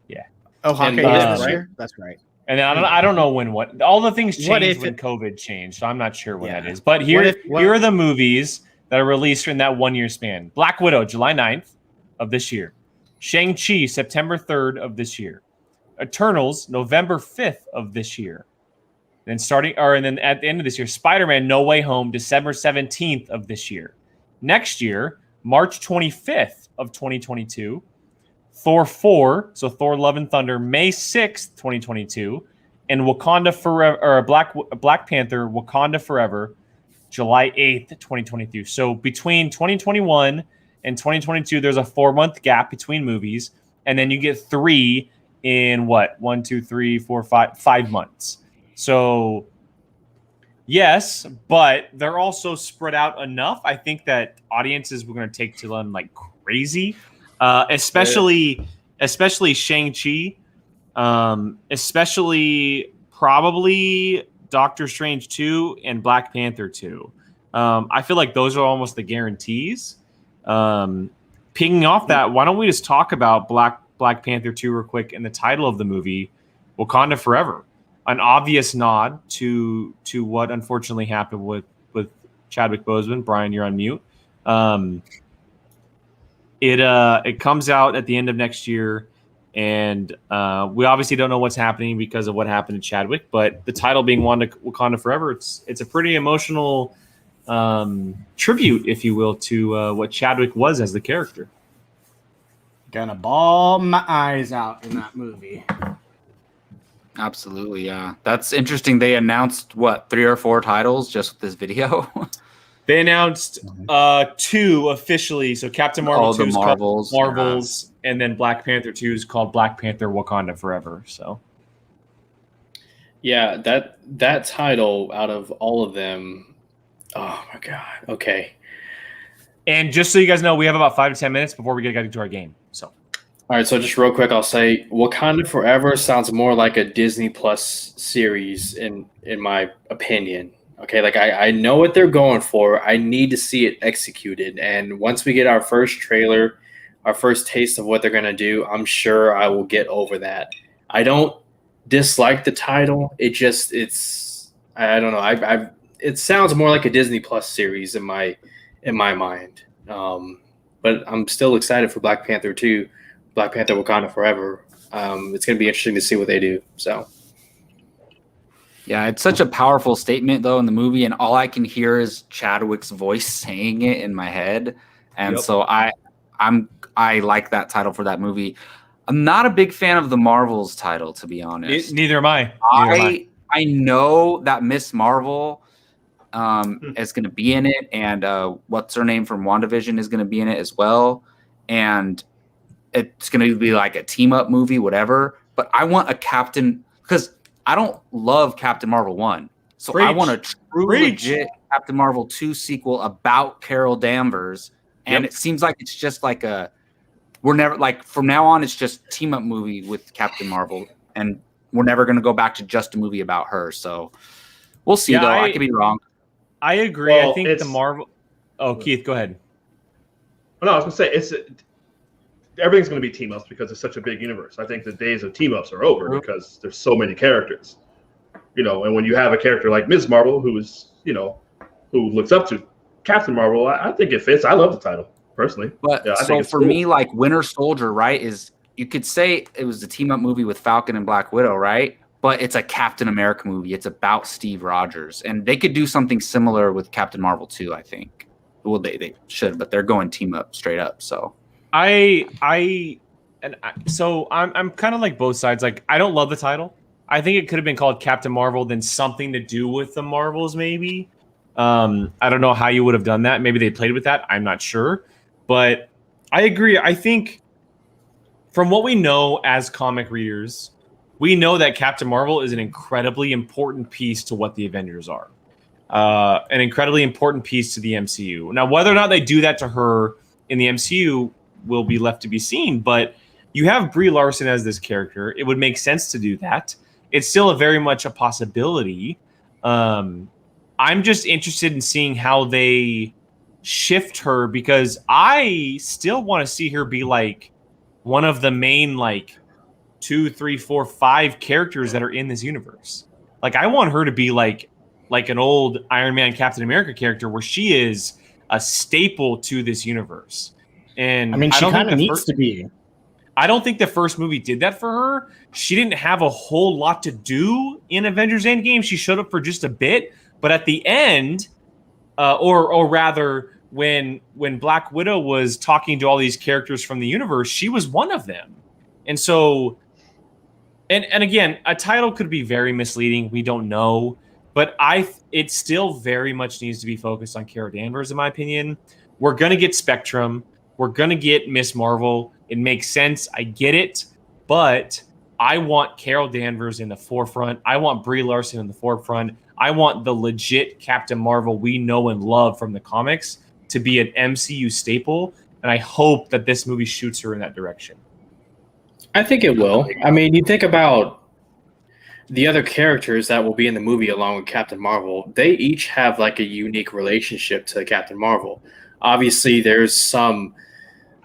Yeah. Oh, Hawkeye is this year? That's right. And then I don't know when all the things changed when COVID changed, so I'm not sure when that is. But here are the movies that are released in that 1 year span. Black Widow, July 9th of this year. Shang-Chi, September 3rd of this year. Eternals, November 5th of this year. Then at the end of this year, Spider-Man No Way Home, December 17th of this year. Next year, March 25th of 2022. Thor 4, so Thor Love and Thunder, May 6th, 2022. and Wakanda Forever, or Black Panther Wakanda Forever, July 8th, 2022. So between 2021 and 2022, there's a 4-month gap between movies, and then you get 3 in what? 1, 2, 3, 4, 5 months. So yes, but they're also spread out enough. I think that audiences were going to take to them like crazy, especially Shang-Chi, especially probably Doctor Strange 2 and Black Panther 2. I feel like those are almost the guarantees. Picking off that, why don't we just talk about Black Panther 2 real quick and the title of the movie, Wakanda Forever. An obvious nod to what unfortunately happened with Chadwick Boseman. Brian, you're on mute. It comes out at the end of next year, and we obviously don't know what's happening because of what happened to Chadwick. But the title being Wakanda Forever, it's a pretty emotional tribute, if you will, to what Chadwick was as the character. Gonna bawl my eyes out in that movie. Absolutely, yeah. That's interesting. They announced, 3 or 4 titles just with this video? They announced 2 officially. So Captain Marvel 2 is called Marvels, and then Black Panther 2 is called Black Panther Wakanda Forever. So, yeah, that title out of all of them, oh my god. Okay. And just so you guys know, we have about 5 to 10 minutes before we get into our game. So, all right, so just real quick, I'll say Wakanda Forever sounds more like a Disney Plus series in my opinion. Okay, like I know what they're going for. I need to see it executed. And once we get our first trailer, our first taste of what they're going to do, I'm sure I will get over that. I don't dislike the title. It's I don't know. It sounds more like a Disney Plus series in my mind. But I'm still excited for Black Panther 2, Black Panther Wakanda Forever. It's going to be interesting to see what they do. So. Yeah, it's such a powerful statement though in the movie, and all I can hear is Chadwick's voice saying it in my head, and so I like that title for that movie. I'm not a big fan of the Marvels title, to be honest. Neither am I. I know that Miss Marvel is going to be in it, and what's her name from WandaVision is going to be in it as well, and it's going to be like a team up movie, whatever. But I want a Captain, because I don't love Captain Marvel 1. So I want a true legit Captain Marvel 2 sequel about Carol Danvers. And it seems like it's just like from now on, it's just team up movie with Captain Marvel. And we're never going to go back to just a movie about her. So we'll see, though. I could be wrong. I agree. Well, I think the Marvel. Oh, Keith, go ahead. No, I was going to say, everything's going to be team ups because it's such a big universe. I think the days of team ups are over because there's so many characters, and when you have a character like Ms. Marvel, who who looks up to Captain Marvel, I think it fits. I love the title personally. But I think for me, like Winter Soldier, right, is you could say it was a team up movie with Falcon and Black Widow, right? But it's a Captain America movie. It's about Steve Rogers, and they could do something similar with Captain Marvel too. I think. Well, they should, but they're going team up straight up. So. So I'm kind of like both sides. Like, I don't love the title. I think it could have been called Captain Marvel, then something to do with the Marvels, maybe. I don't know how you would have done that. Maybe they played with that. I'm not sure. But I agree. I think from what we know as comic readers, we know that Captain Marvel is an incredibly important piece to what the Avengers are. An incredibly important piece to the MCU. Now, whether or not they do that to her in the MCU will be left to be seen, but you have Brie Larson as this character. It would make sense to do that. It's still very much a possibility. I'm just interested in seeing how they shift her, because I still want to see her be like one of the main 2, 3, 4, 5 characters that are in this universe. Like, I want her to be like an old Iron Man, Captain America character where she is a staple to this universe. And I mean, she kind of needs to be. I don't think the first movie did that for her. She didn't have a whole lot to do in Avengers Endgame. She showed up for just a bit, but at the end, or rather, when Black Widow was talking to all these characters from the universe, she was one of them. And so And again, a title could be very misleading. We don't know, but it still very much needs to be focused on Carol Danvers, in my opinion. We're gonna get Spectrum. We're gonna get Miss Marvel. It makes sense. I get it, but I want Carol Danvers in the forefront. I want Brie Larson in the forefront. I want the legit Captain Marvel we know and love from the comics to be an MCU staple, and I hope that this movie shoots her in that direction. I think it will. I mean, you think about the other characters that will be in the movie along with Captain Marvel, they each have like a unique relationship to Captain Marvel. Obviously, there's some,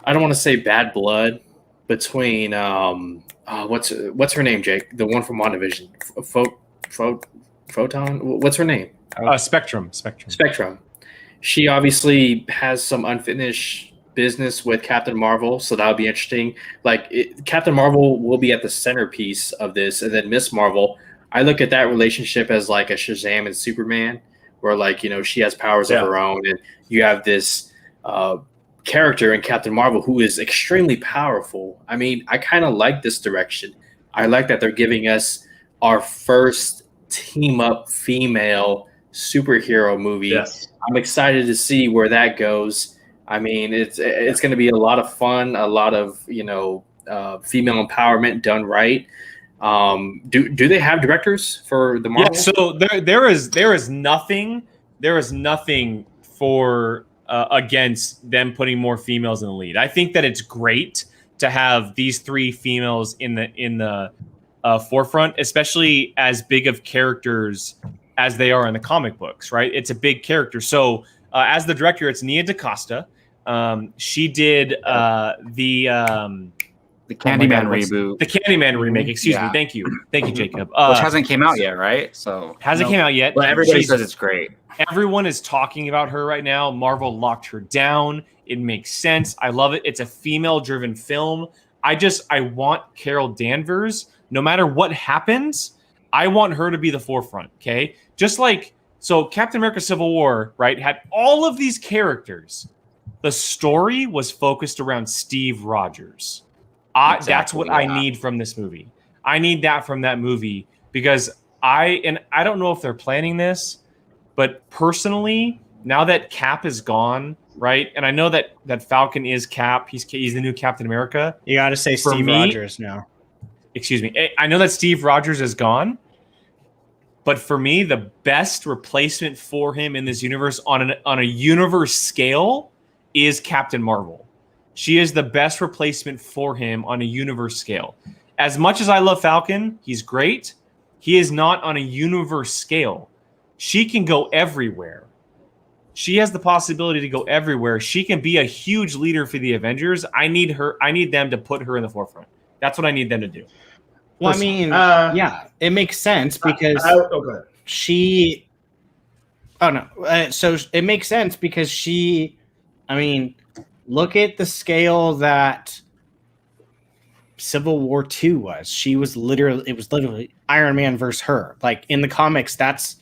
I don't want to say bad blood between what's her name, Jake? The one from WandaVision. Photon? What's her name? Spectrum. She obviously has some unfinished business with Captain Marvel, so that would be interesting. Captain Marvel will be at the centerpiece of this, and then Miss Marvel, I look at that relationship as like a Shazam and Superman, where she has powers of her own, and you have this character in Captain Marvel who is extremely powerful. I mean, I kind of like this direction. I like that they're giving us our first team up female superhero movie. Yes. I'm excited to see where that goes. I mean, it's going to be a lot of fun, a lot of female empowerment done right. Do they have directors for the Marvel? Yeah, so there is nothing for against them putting more females in the lead. I think that it's great to have these 3 females in the forefront, especially as big of characters as they are in the comic books, right? It's a big character. So as the director, it's Nia DaCosta. She did the Candyman reboot. The Candyman remake, excuse me. Thank you, Jacob. Which hasn't came out yet, right? So hasn't came out yet. But everybody says it's great. Everyone is talking about her right now. Marvel locked her down. It makes sense. I love it. It's a female-driven film. I want Carol Danvers. No matter what happens, I want her to be the forefront. Okay, so Captain America: Civil War, right, had all of these characters. The story was focused around Steve Rogers. That's what I need from this movie. I need that from that movie because I don't know if they're planning this, but personally, now that Cap is gone, right, and I know that Falcon is Cap. He's the new Captain America. You got to say Steve Rogers now. Excuse me. I know that Steve Rogers is gone, but for me, the best replacement for him in this universe on a universe scale is Captain Marvel. She is the best replacement for him on a universe scale. As much as I love Falcon, he's great. He is not on a universe scale. She can go everywhere. She has the possibility to go everywhere. She can be a huge leader for the Avengers. I need them to put her in the forefront. That's what I need them to do. Well, I mean, it makes sense because she. Oh no! So it makes sense because she. I mean, look at the scale that Civil War II was. It was literally Iron Man versus her. Like in the comics, that's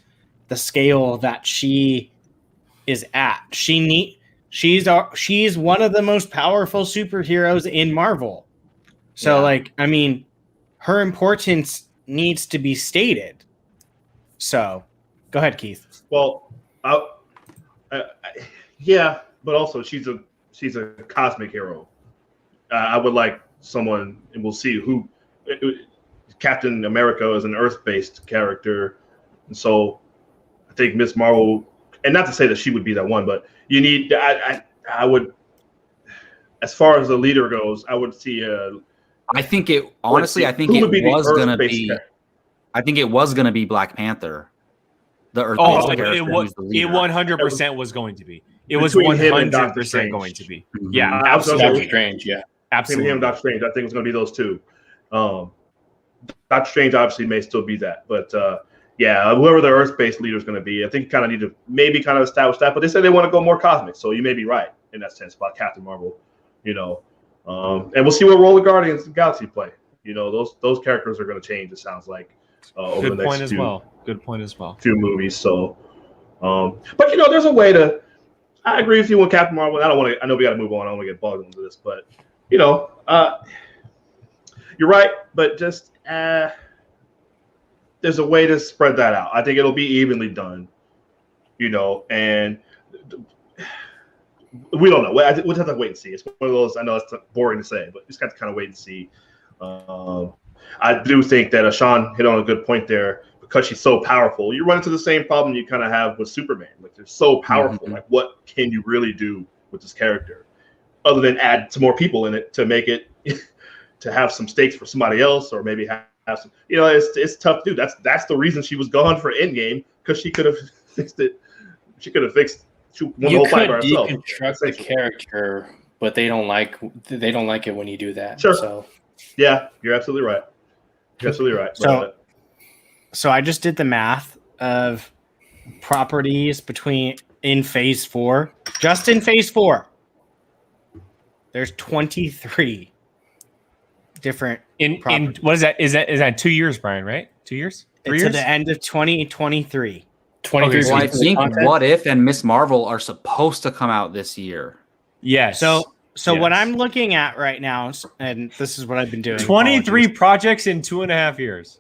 the scale that she is at. She's one of the most powerful superheroes in Marvel. So I mean, her importance needs to be stated. So go ahead, Keith. Well, yeah, but also she's a cosmic hero. I would like someone, and we'll see who. Captain America is an Earth-based character, and so I think Miss Marvel, and not to say that she would be that one, but you need. I would, as far as the leader goes, I would see. I think it honestly. I think it was gonna be. I think it was gonna be Black Panther. The Earth-based character. It 100% was going to be. It was 100% going to be. Yeah, absolutely. Doctor Strange. Yeah, absolutely. Him and Doctor Strange. I think it's going to be those two. Doctor Strange obviously may still be that, but whoever the Earth-based leader is going to be, I think kind of need to maybe establish that. But they said they want to go more cosmic, so you may be right in that sense about Captain Marvel. And we'll see what role the Guardians of the Galaxy play. Those characters are going to change. It sounds like over the next Good point as well. Few movies. So, but there's a way to. I agree with you on Captain Marvel. I know we got to move on. I don't want to get bogged into this, but you're right. But just there's a way to spread that out. I think it'll be evenly done, and we don't know. We'll have to wait and see. It's one of those, I know it's boring to say, but just got to kind of wait and see. I do think that Sean hit on a good point there because she's so powerful. You run into the same problem you kind of have with Superman. Like, they're so powerful. Like, what can you really do with this character other than add some more people in it to make it to have some stakes for somebody else, or maybe have some, it's tough to do. That's the reason she was gone for Endgame, because she could have fixed it. She could have fixed won the whole fight by herself. You could deconstruct the character, but they don't like it when you do that. Sure. So yeah, you're absolutely right. So I just did the math of properties in phase 4. Just in phase 4, there's 23 different in what is that? Is that 2 years, Brian? Right? 2 years? 3 years? To the end of 2023. 23. Well, I think What If and Miss Marvel are supposed to come out this year. Yes. So what I'm looking at right now, and this is what I've been doing. 23 projects in 2.5 years.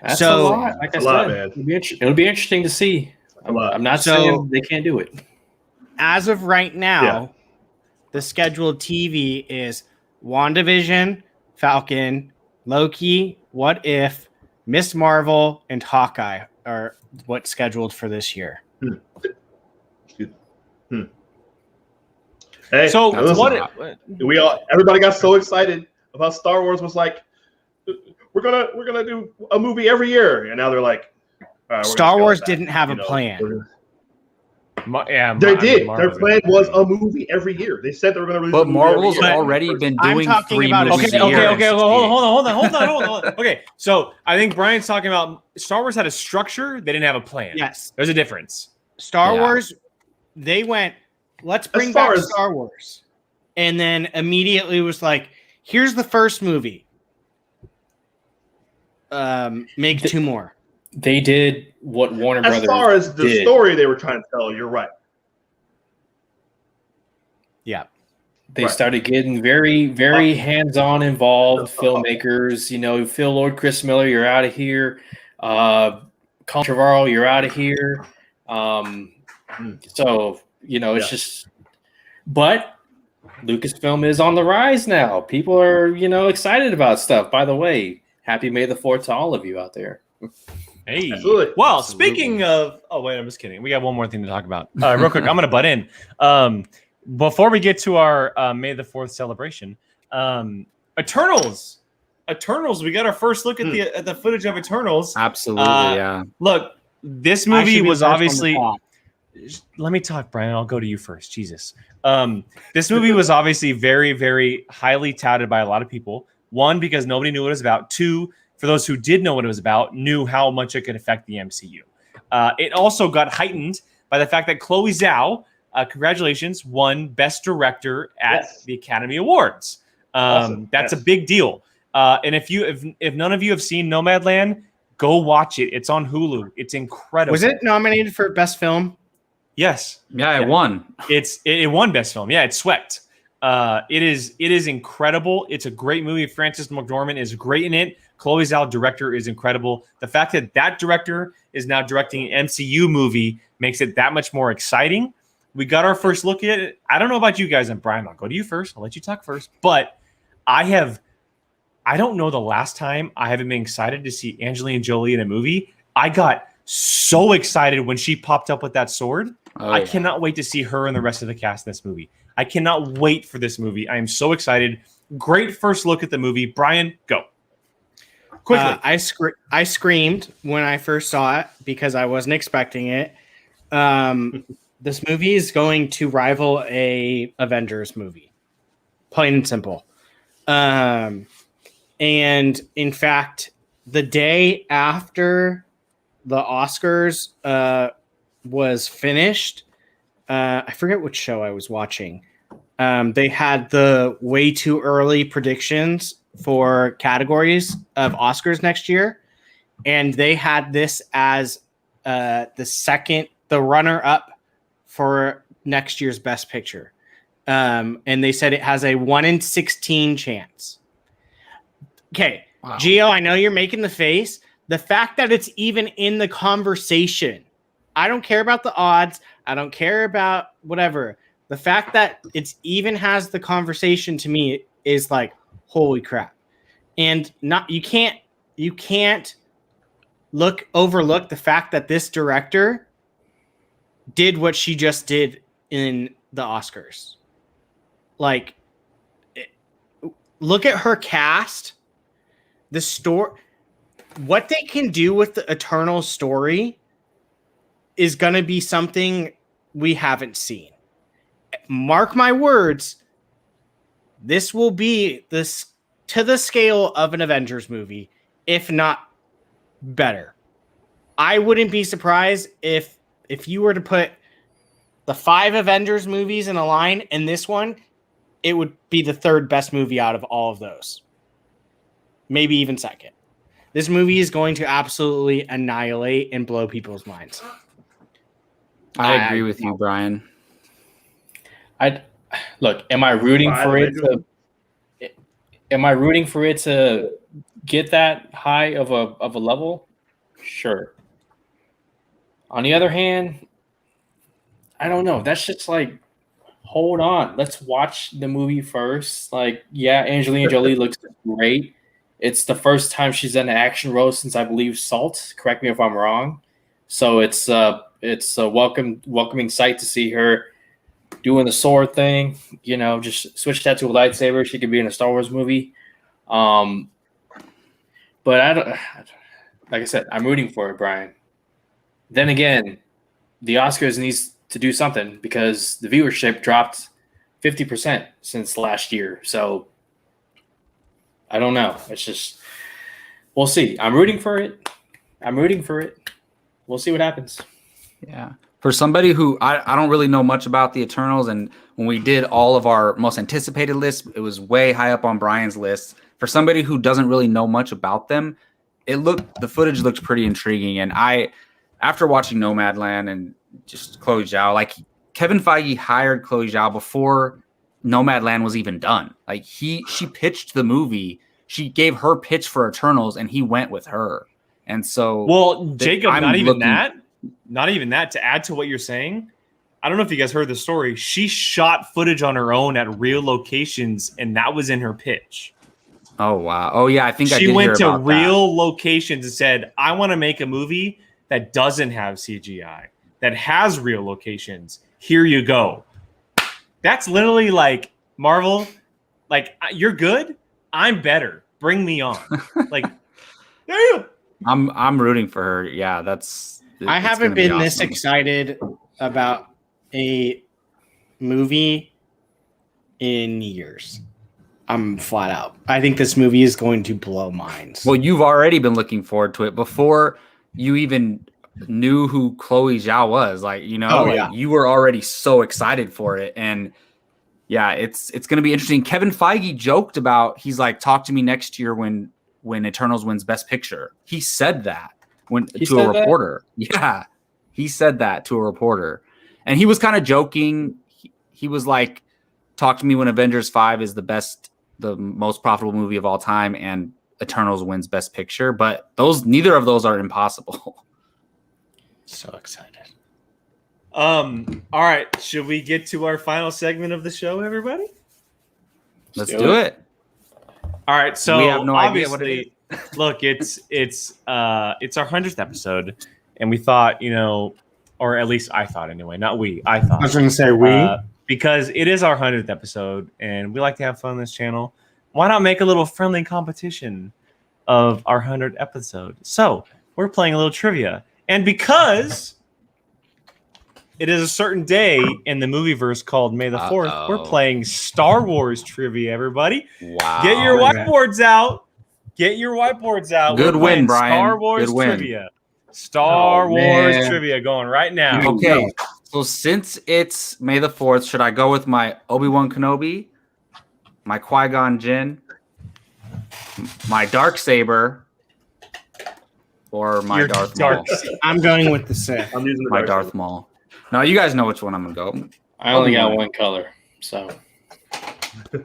That's a lot. Like I said, man. It'll be interesting to see. I'm not saying they can't do it. As of right now, the scheduled TV is WandaVision, Falcon, Loki, What If, Miss Marvel, and Hawkeye are what's scheduled for this year. Hey, so everybody got so excited about Star Wars. Was like, we're gonna do a movie every year, and now they're like, Star Wars didn't have a plan. They did. Their plan was a movie every year. They said they were going to release. But Marvel's already been doing 3 movies a year. Okay. Hold on. Okay, so I think Brian's talking about Star Wars had a structure. They didn't have a plan. Yes, there's a difference. Star Wars, they went, let's bring back Star Wars, and then immediately was like, here's the first movie. Make 2 more. They did what Warner Brothers did. As far as the story they were trying to tell, you're right. Yeah. They started getting very, very hands-on involved filmmakers. Phil Lord, Chris Miller, you're out of here. Colin Trevorrow, you're out of here. So, it's just – but Lucasfilm is on the rise now. People are, excited about stuff. By the way, happy May the 4th to all of you out there. Hey, absolutely. Well, speaking of, I'm just kidding. We got one more thing to talk about. Real quick, I'm going to butt in. Before we get to our May the 4th celebration, Eternals. We got our first look at the footage of Eternals. Absolutely, yeah. Look, this movie was obviously. Let me talk, Brian. I'll go to you first. Jesus. This movie was obviously very, very highly touted by a lot of people. 1, because nobody knew what it was about. 2, for those who did know what it was about, knew how much it could affect the MCU. It also got heightened by the fact that Chloe Zhao, congratulations, won Best Director at the Academy Awards. Awesome. That's a big deal. And if none of you have seen Nomadland, go watch it. It's on Hulu. It's incredible. Was it nominated for Best Film? Yes. Yeah, it won. It won Best Film. Yeah, it swept. It is incredible. It's a great movie. Frances McDormand is great in it. Chloe Zhao, director, is incredible. The fact that director is now directing an MCU movie makes it that much more exciting. We got our first look at it. I don't know about you guys, and Brian, I'll go to you first. I'll let you talk first. But I don't know the last time I haven't been excited to see Angelina Jolie in a movie. I got so excited when she popped up with that sword. I cannot wait to see her and the rest of the cast in this movie. I cannot wait for this movie. I am so excited. Great first look at the movie. Brian, go. Quickly. I screamed when I first saw it because I wasn't expecting it. This movie is going to rival a Avengers movie, plain and simple. And in fact, the day after the Oscars was finished, I forget which show I was watching. They had the way too early predictions for categories of Oscars next year. And they had this as the runner-up for next year's Best Picture. And they said it has a 1 in 16 chance. Okay. Wow. Gio, I know you're making the face. The fact that it's even in the conversation, I don't care about the odds. I don't care about whatever. The fact that it's even has the conversation to me is like, holy crap. And you can't overlook the fact that this director did what she just did in the Oscars. Like, look at her cast. The story, what they can do with the Eternal story is going to be something we haven't seen. Mark my words, this will be this to the scale of an Avengers movie, if not better. I wouldn't be surprised if you were to put the 5 Avengers movies in a line and this one, it would be the 3rd best movie out of all of those. Maybe even 2nd. This movie is going to absolutely annihilate and blow people's minds. I agree with you, Brian. Look, am I rooting for it to get that high of a level? Sure. On the other hand, I don't know. That's just like, hold on. Let's watch the movie first. Like, yeah, Angelina Jolie looks great. It's the first time she's done an action role since, I believe, Salt. Correct me if I'm wrong. So it's a welcoming sight to see her doing the sword thing. You know, just switch that to a lightsaber. She could be in a Star Wars movie. But I don't. Like I said, I'm rooting for it, Brian. Then again, the Oscars needs to do something because the viewership dropped 50% since last year. So I don't know. It's just, we'll see. I'm rooting for it. We'll see what happens. Yeah. For somebody who I don't really know much about the Eternals, and when we did all of our most anticipated lists, it was way high up on Brian's list. For somebody who doesn't really know much about them, the footage looked pretty intriguing. And after watching Nomadland and just Chloe Zhao, like, Kevin Feige hired Chloe Zhao before Nomadland was even done. Like, she pitched the movie. She gave her pitch for Eternals, and he went with her. And so, well, Jacob, not even that. To add to what you're saying, I don't know if you guys heard the story. She shot footage on her own at real locations, and that was in her pitch. Oh wow! Oh yeah, I think she went to real locations and said, "I want to make a movie that doesn't have CGI, that has real locations. Here you go." That's literally like, Marvel, like, you're good, I'm better. Bring me on. Like, yeah. I'm rooting for her. Yeah, I haven't been this excited about a movie in years. I'm flat out. I think this movie is going to blow minds. Well, you've already been looking forward to it before you even knew who Chloe Zhao was. Like, you know, you were already so excited for it. And yeah, it's going to be interesting. Kevin Feige joked about, he's like, talk to me next year when Eternals wins Best Picture. He said that to a reporter. Yeah, he said that to a reporter. And he was kind of joking. He was like, talk to me when Avengers 5 is the most profitable movie of all time and Eternals wins Best Picture. But neither of those are impossible. So excited. All right. Should we get to our final segment of the show, everybody? Let's do it. All right. So we have no idea what it is. Look, it's our 100th episode, and we thought, or at least I thought anyway, not we. I thought. I was going to say we. Because it is our 100th episode, and we like to have fun on this channel. Why not make a little friendly competition of our 100th episode? So we're playing a little trivia, and because it is a certain day in the movieverse called May the 4th, we're playing Star Wars trivia. Everybody, wow! Get your whiteboards out. Good win, Brian. Star Wars trivia. Star Wars trivia going right now. Okay. So since it's May the 4th, should I go with my Obi-Wan Kenobi, my Qui-Gon Jinn, my Darksaber, or my Darth Maul? I'm going with the Sith. I'm using my Darth Maul. No, you guys know which one I'm going to go. I only got one color, so. All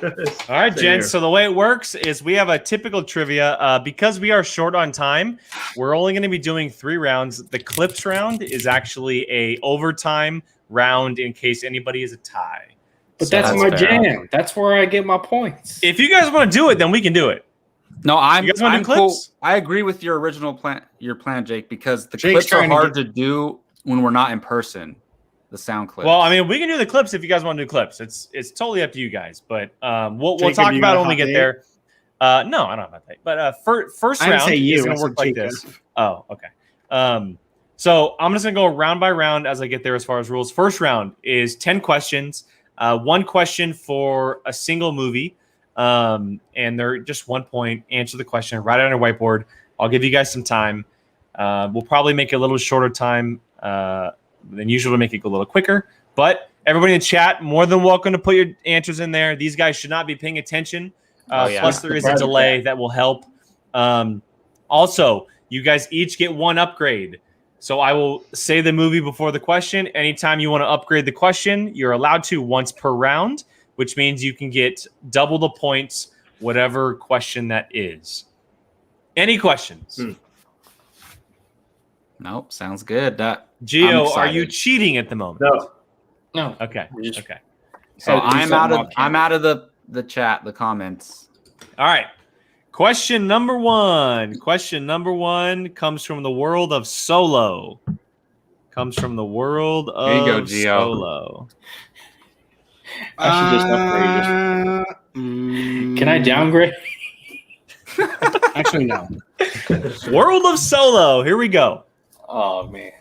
right, Same gents. here. So the way it works is we have a typical trivia. Because we are short on time, we're only going to be doing 3 rounds. The clips round is actually a overtime round in case anybody is a tie. But So that's That's my fair. jam. That's where I get my points. if you guys want to do it, then we can do it. No, I'm You guys wanna do cool. clips? I agree with your original plan, Jake, because the Jake's clips are trying to hard to do when we're not in person. The sound clips. Well, I mean, we can do the clips if you guys want to do clips. It's totally up to you guys. But we'll Jacob, talk you about got it a when we hot get take? there. No, I don't have a take. But first I didn't round say is you, going I to work said like Jacob. this. Oh, okay. So I'm just going to go round by round as I get there as far as rules. First round is 10 questions. 1 question for a single movie. And they're just 1 point. Answer the question. Write it on your whiteboard. I'll give you guys some time. We'll probably make it a little shorter time than usual to make it go a little quicker. But everybody in the chat, more than welcome to put your answers in there. These guys should not be paying attention. yeah. Plus, there is a delay that will help. Also, you guys each get 1 upgrade. So I will say the movie before the question. Anytime you want to upgrade the question, you're allowed to once per round, which means you can get double the points, whatever question that is. Any questions? Nope, sounds good. I'm Gio, are excited. you cheating at the moment? No. Okay. We just- Okay. So Gotta do I'm something out off of the chat, the comments. All right. Question number 1. Question number 1 comes from the world of Solo. Comes from the world of Here you go, Gio. Solo. I should just upgrade. Can I downgrade? Actually, no. World of Solo. Here we go. Oh man.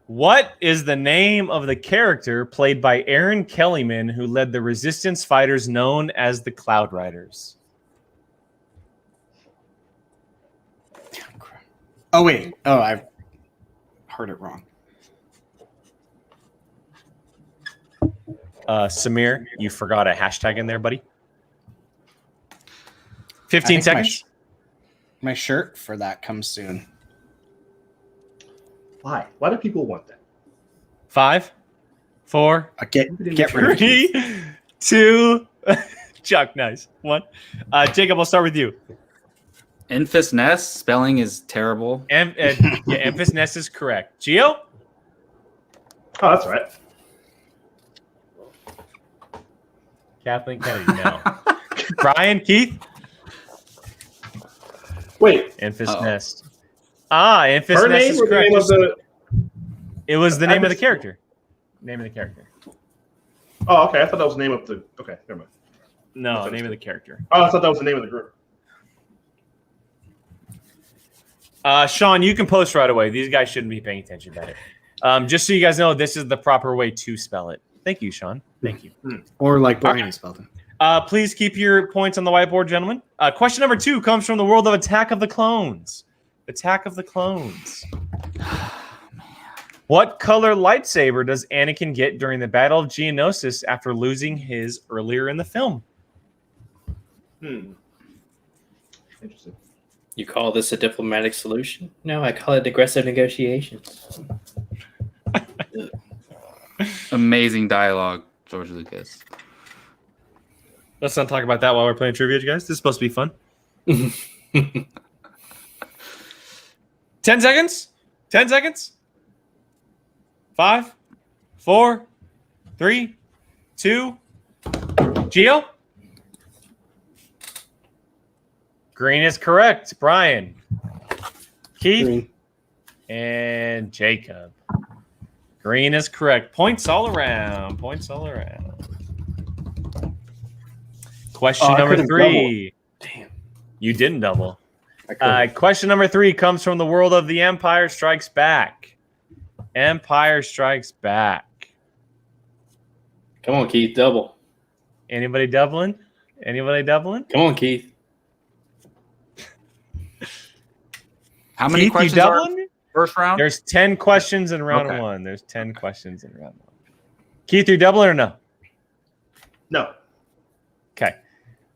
What is the name of the character played by Aaron Kellyman who led the resistance fighters known as the Cloud Riders? Oh, wait. Oh, I've heard it wrong. Samir, you forgot a hashtag in there, buddy. 15 I think seconds. My shirt for that comes soon. Why? Why do people want that? 5, 4, Get rid of it. 3, 2. Chuck, nice. 1. Jacob, I'll start with you. Enfys Nest spelling is terrible. Enfys Nest is correct. Gio? Oh, that's right. Kathleen Kennedy, no. Brian, Keith? Wait, Enfys Nest. Enfys her Nest name is or the correct. name of the? It was the name of the character. Name of the character. Oh, okay. I thought that was the name of the. Okay, never mind. No, name of the character. Oh, I thought that was the name of the group. Sean, you can post right away. These guys shouldn't be paying attention about it. Just so you guys know, this is the proper way to spell it. Thank you, Sean. Thank you. Or like Brian spelled it. Please keep your points on the whiteboard, gentlemen. Question number 2 comes from the world of Attack of the Clones. Attack of the Clones. What color lightsaber does Anakin get during the Battle of Geonosis after losing his earlier in the film? Interesting. You call this a diplomatic solution? No, I call it aggressive negotiations. Amazing dialogue, George Lucas. Let's not talk about that while we're playing trivia, you guys. This is supposed to be fun. 10 seconds. 10 seconds. 5, 4, 3, 2. Gio? Green is correct. Brian. Keith? Green. And Jacob. Green is correct. Points all around. Points all around. Question number 3. Damn. You didn't double. Question number 3 comes from the world of The Empire Strikes Back. Empire Strikes Back. Come on, Keith, double. Anybody doubling? Anybody doubling? Come on, Keith. How many Keith, you questions are doubling? first round? There's 10 questions in round Okay. 1. There's 10 questions in round 1. Keith, you doubling or no? No. Okay.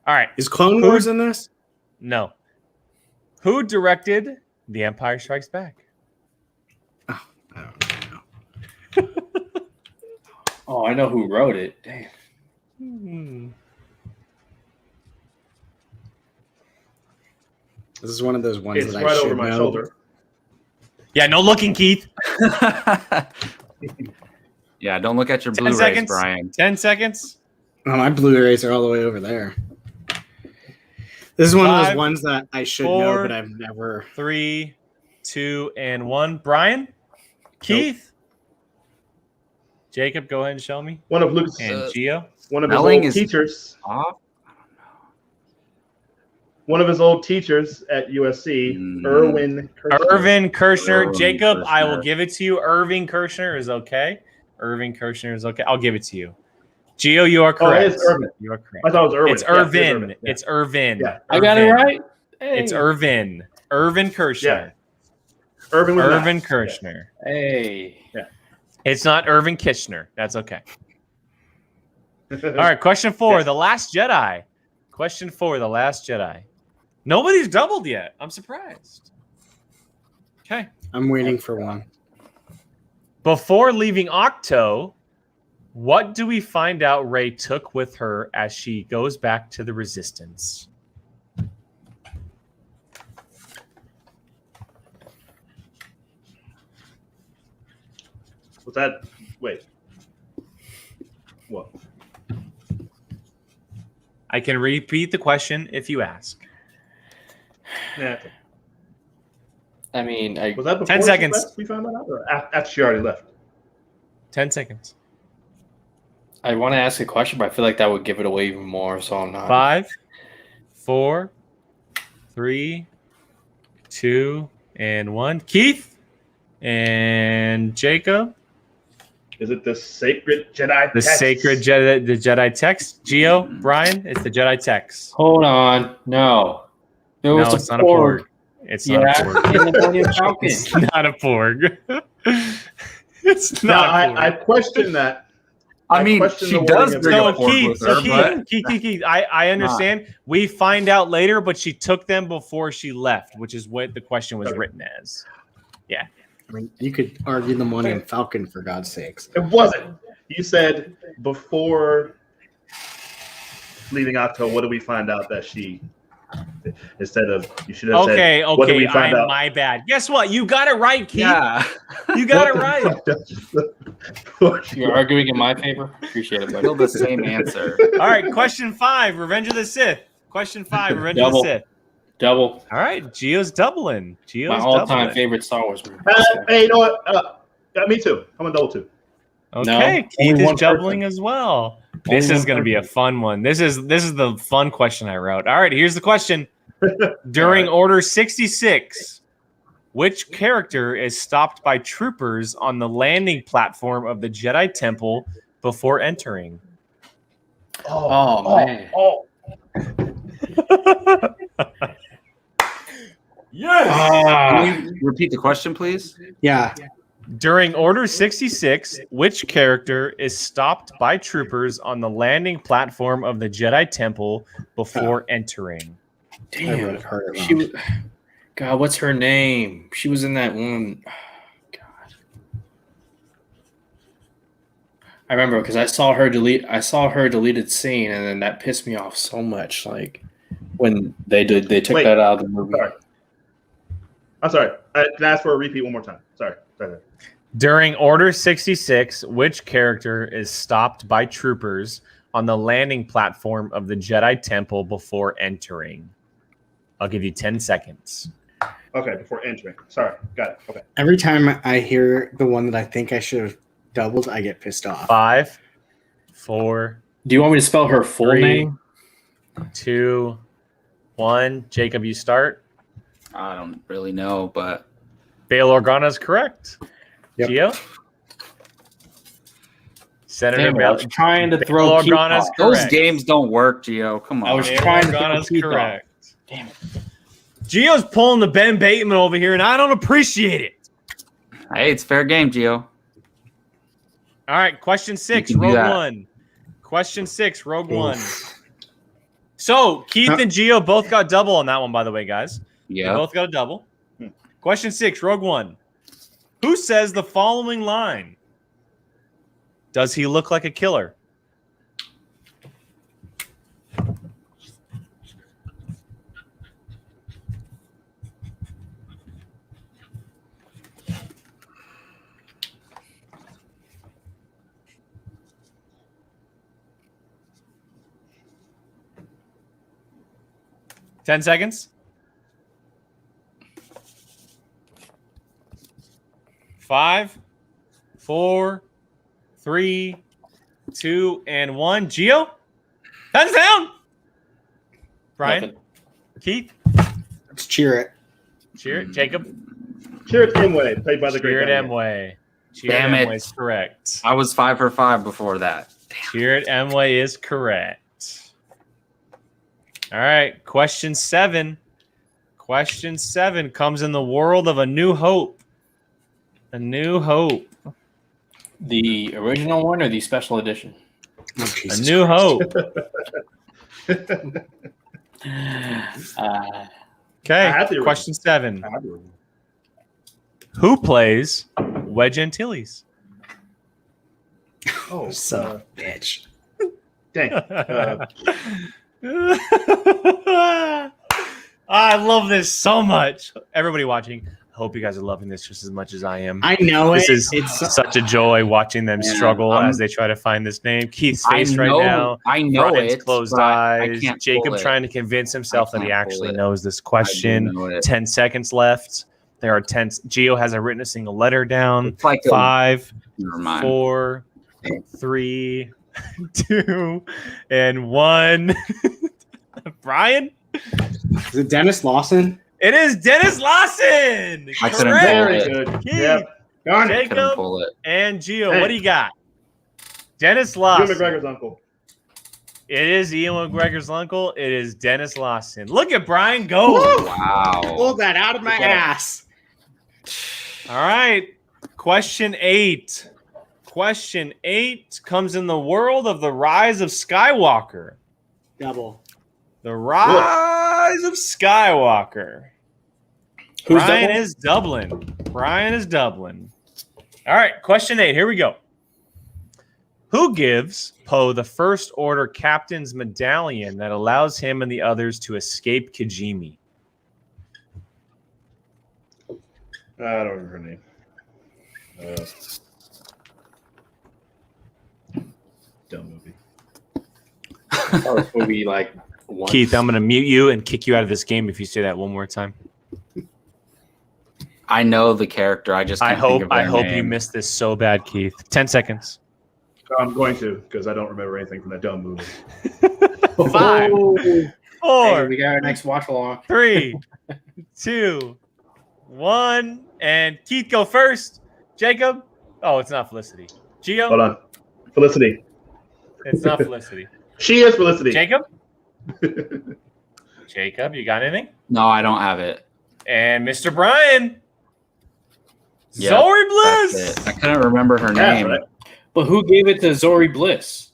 All right. Is Clone Wars in this? No. Who directed The Empire Strikes Back? I don't know. Oh, I know who wrote it. Damn. This is one of those ones It's that I right should over my know. shoulder. Yeah, no looking, Keith. Yeah, don't look at your 10 Blu-rays, seconds. Brian. 10 seconds. Oh, my Blu-rays are all the way over there. This is one of 5, those ones that I should 4, know, but I've never. 3, 2, and 1. Brian? Keith? Jacob, go ahead and show me. One of Luke's, And Gio? one of his Spelling old is teachers. off. One of his old teachers at USC, Irwin Kershner. Irvin Kershner. Irvin Jacob, I Kershner. will give it to you. Irving Kershner is okay. Irving Kershner is okay. I'll give it to you. Gio, you are Oh, it correct. is Irvin. You are correct. I thought it was Irwin. It's Yeah, it is Irvin. Irvin. Yeah. It's Irvin. Yeah. I got it Irvin. right. Hey. It's Irvin. Irvin Kershner. Yeah. Irvin with Irvin that. Kershner. Hey. It's not Irvin Kitchener. That's okay. All right, question 4, Yes. The Last Jedi. Question 4, The Last Jedi. Nobody's doubled yet. I'm surprised. Okay. I'm waiting for one. Before leaving Octo, what do we find out Rey took with her as she goes back to the Resistance? Was that? Wait. What? I can repeat the question if you ask. Yeah. I mean, Was that before 10 she seconds. left, we found that out, or after she already left? 10 seconds. I want to ask a question, but I feel like that would give it away even more, so I'm not. 5, 4, 3, 2, and 1. Keith and Jacob. Is it the sacred Jedi? The text? sacred Jedi, the Jedi text. Gio, Brian, it's the Jedi text. Hold on. No. It No, was it's not a Porg. It's not a Porg. in the Millennium Falcon. It's not a Porg. It's No, not a Porg. I questioned that. I mean, question she the does wording of bring it. a Porg with her, but Keith, I understand. We find out later, but she took them before she left, which is what the question was written as. Yeah. I mean, you could argue the Millennium Falcon for God's sakes. It wasn't. You said before leaving Octo, what do we find out that she, instead of, you should have Okay, said, what do we okay, find out? my bad. Guess what? You got it right, Keith. yeah, You got it right. You're arguing in my favor? Appreciate it, buddy. still the same answer. All right, question 5, Revenge of the Sith. Question 5, Revenge of the Double. Sith. Double. All right, Gio's doubling. Gio's My all-time doubling. favorite Star Wars movie. Hey, you know what? Me too. I'm a double two. Okay, No, Keith only is one doubling person. as well. This Only is one going to be a fun one. This is the fun question I wrote. All right, here's the question. During Order 66, which character is stopped by troopers on the landing platform of the Jedi Temple before entering? Oh, man. Oh, Can you repeat the question, please? Yeah. During Order 66, which character is stopped by troopers on the landing platform of the Jedi Temple before entering? Damn. Heard it She wrong. was, God, what's her name? She was in that one. God. I remember because I saw her deleted scene, and then that pissed me off so much. Like when they took Wait. that out of the movie. Sorry. I'm sorry. Can I ask for a repeat one more time? Sorry. During Order 66, which character is stopped by troopers on the landing platform of the Jedi Temple before entering? I'll give you 10 seconds. Okay, before entering. Sorry. Got it. Okay. Every time I hear the one that I think I should have doubled, I get pissed off. 5, 4, Do you want me to spell her full 3, name? 2, 1. Jacob, you start. I don't really know, but Bail Organa is correct. Yep. Gio? Senator Damn it, I Bail was trying to Bail throw Keith Organa is off. those correct. games don't work, Gio. Come on. I was Bail trying to Organa throw is Keith off. correct. Damn it. Gio's pulling the Ben Bateman over here, and I don't appreciate it. Hey, it's fair game, Gio. All right, question 6, You can do Rogue that. One. Question 6, Rogue One. So Keith and Gio both got double on that one, by the way, guys. They Yeah. both got a double. Question 6, Rogue One. Who says the following line? Does he look like a killer? 10 seconds. 5, 4, 3, 2, and 1. Gio? Hands down. Brian? Nothing. Keith? Let's cheer it. Cheer it. Jacob? Cheer it Imwe, played by the great Cheer it Diane. Emway. Cheer Damn it it. Emway is correct. I was 5 for 5 before that. Cheer it Emway is correct. All right. Question 7. Question 7 comes in the world of A New Hope. A New Hope. The original one or the special edition? Oh, A Jesus New Christ. Hope. Uh, Okay. I had the Question 7. original. Who plays Wedge Antilles? Oh, Son of a bitch. dang. I love this so much. Everybody watching, I hope you guys are loving this just as much as I am. I know This it. is It's such a joy watching them Man, struggle I'm- as they try to find this name. Keith's I face know, right now. I know Brian's it. closed but I eyes. can't Jacob pull it. trying to convince himself that he can't actually pull it. knows this I do question. know it. 10 seconds left. There are 10. Gio hasn't written a single letter down. It's like 5, never mind. 4, 3, 2, and 1. Brian? Is it Dennis Lawson? It is Dennis Lawson. I couldn't Correct. pull Very it. good. Keith. Yeah. Darn it. Couldn't Jacob pull it. and Gio. Hey. What do you got? Dennis Ewan Lawson. McGregor's uncle. It is Ian McGregor's uncle. It is Dennis Lawson. Look at Brian go. Wow. Pulled that out of my ass. All right. Question 8. Question 8 comes in the world of the rise of Skywalker. Double. The rise of Skywalker. Who's Brian double? is Dublin. Brian is Dublin. All right. Question 8. Here we go. Who gives Poe the First Order Captain's Medallion that allows him and the others to escape Kijimi? I don't remember her name. Dumb movie. Or this movie like once. Keith, I'm going to mute you and kick you out of this game if you say that one more time. I know the character. I just can't think of their you name. missed this so bad, Keith. 10 seconds. I'm going to, because I don't remember anything from that dumb movie. 5, Hey, 4, we got our next watch along. 3, 2, 1, and Keith go first. Jacob? Oh, it's not Felicity. Gio? Hold on. Felicity. It's not Felicity. She is Felicity. Jacob? Jacob, you got anything? No, I don't have it. And Mr. Brian? Yep, Zori That's Bliss! it. I couldn't remember her Yeah, name. right. But who gave it to Zori Bliss?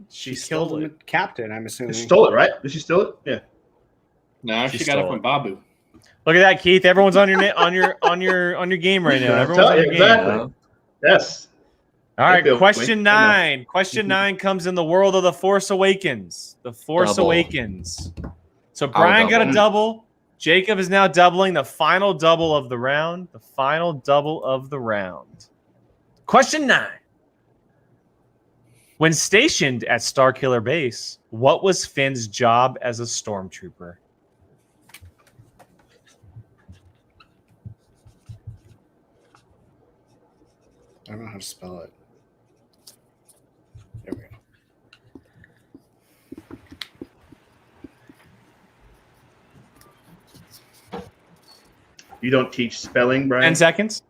She Killed stole the it. captain, I'm assuming. She stole it, right? Did she steal it? Yeah. No, She she got it stole from it. Babu. Look at that, Keith. Everyone's on your on your game right now. Everyone's on your game. Exactly. Yes. All right, Wink, question wink. 9. Question 9 comes in the world of The Force Awakens. The Force Double. Awakens. So Brian got a double. double. Jacob is now doubling the final double of the round. The final double of the round. Question 9. When stationed at Starkiller Base, what was Finn's job as a stormtrooper? I don't know how to spell it. There we go. You don't teach spelling, Brian? 10 seconds.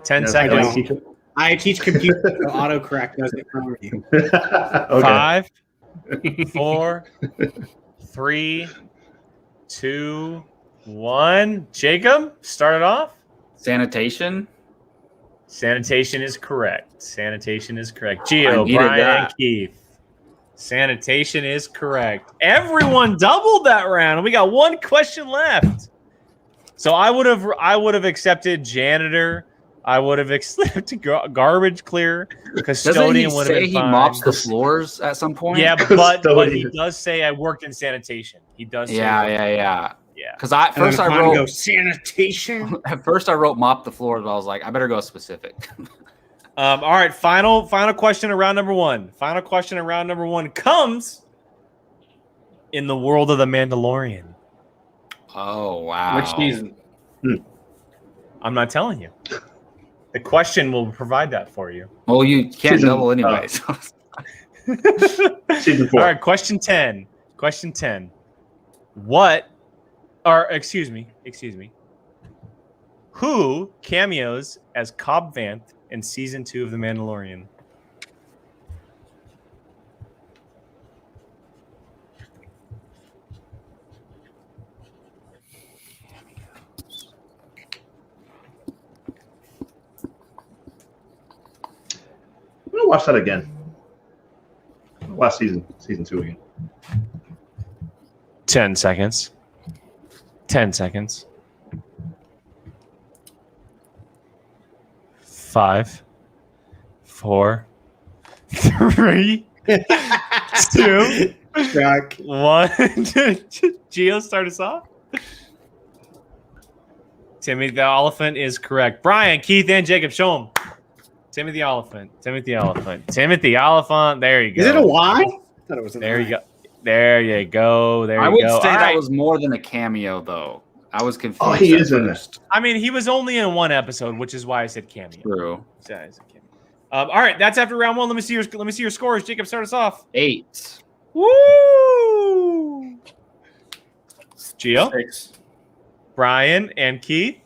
10 Yes, seconds. I don't teach it. I teach computer, so autocorrect does it for you. Okay. 5, 4, 3, 2, 1. Jacob, start it off. Sanitation. Sanitation is correct. Sanitation is correct. I Gio, needed Brian, that. and Keith. Sanitation is correct. Everyone doubled that round. We got one question left. So I would have accepted janitor. I would have accepted garbage clearer. Doesn't he Custodian would have say been he fine. mops the floors at some point? Yeah, but he Custodian. does say I worked in sanitation. He does. Say Yeah, I worked- yeah. yeah. Because at And then first I Connor wrote goes, sanitation. at first I wrote mop the floors, but I was like, I better go specific. All right, final question of round number 1. Final question of round number 1 comes in the world of The Mandalorian? Oh wow! Which season? I'm not telling you. The question will provide that for you. Well, you can't Season- double anyway. So. Season 4. All right, question 10. Question 10. What, or excuse me. Who cameos as Cobb Vanth in season 2 of The Mandalorian? I'm gonna watch that again. Last season 2 again. 10 seconds. 10 seconds. 5, 4, 3, 2, Chuck. 1. Gio, start us off. Timmy the Elephant is correct. Brian, Keith, and Jacob, show him. Timothy Elephant. Timothy Elephant. Timothy Elephant. There you go. Is it a Y? I thought it was an There I. you go. There you go. There I you would go. say All that right. was more than a cameo, though. I was confused. Oh, he at is in first. I mean, he was only in one episode, which is why I said cameo. True. So I said cameo. All right, that's after round 1. Let me see your scores. Jacob, start us off. 8. Woo! Gio, 6. Brian, and Keith.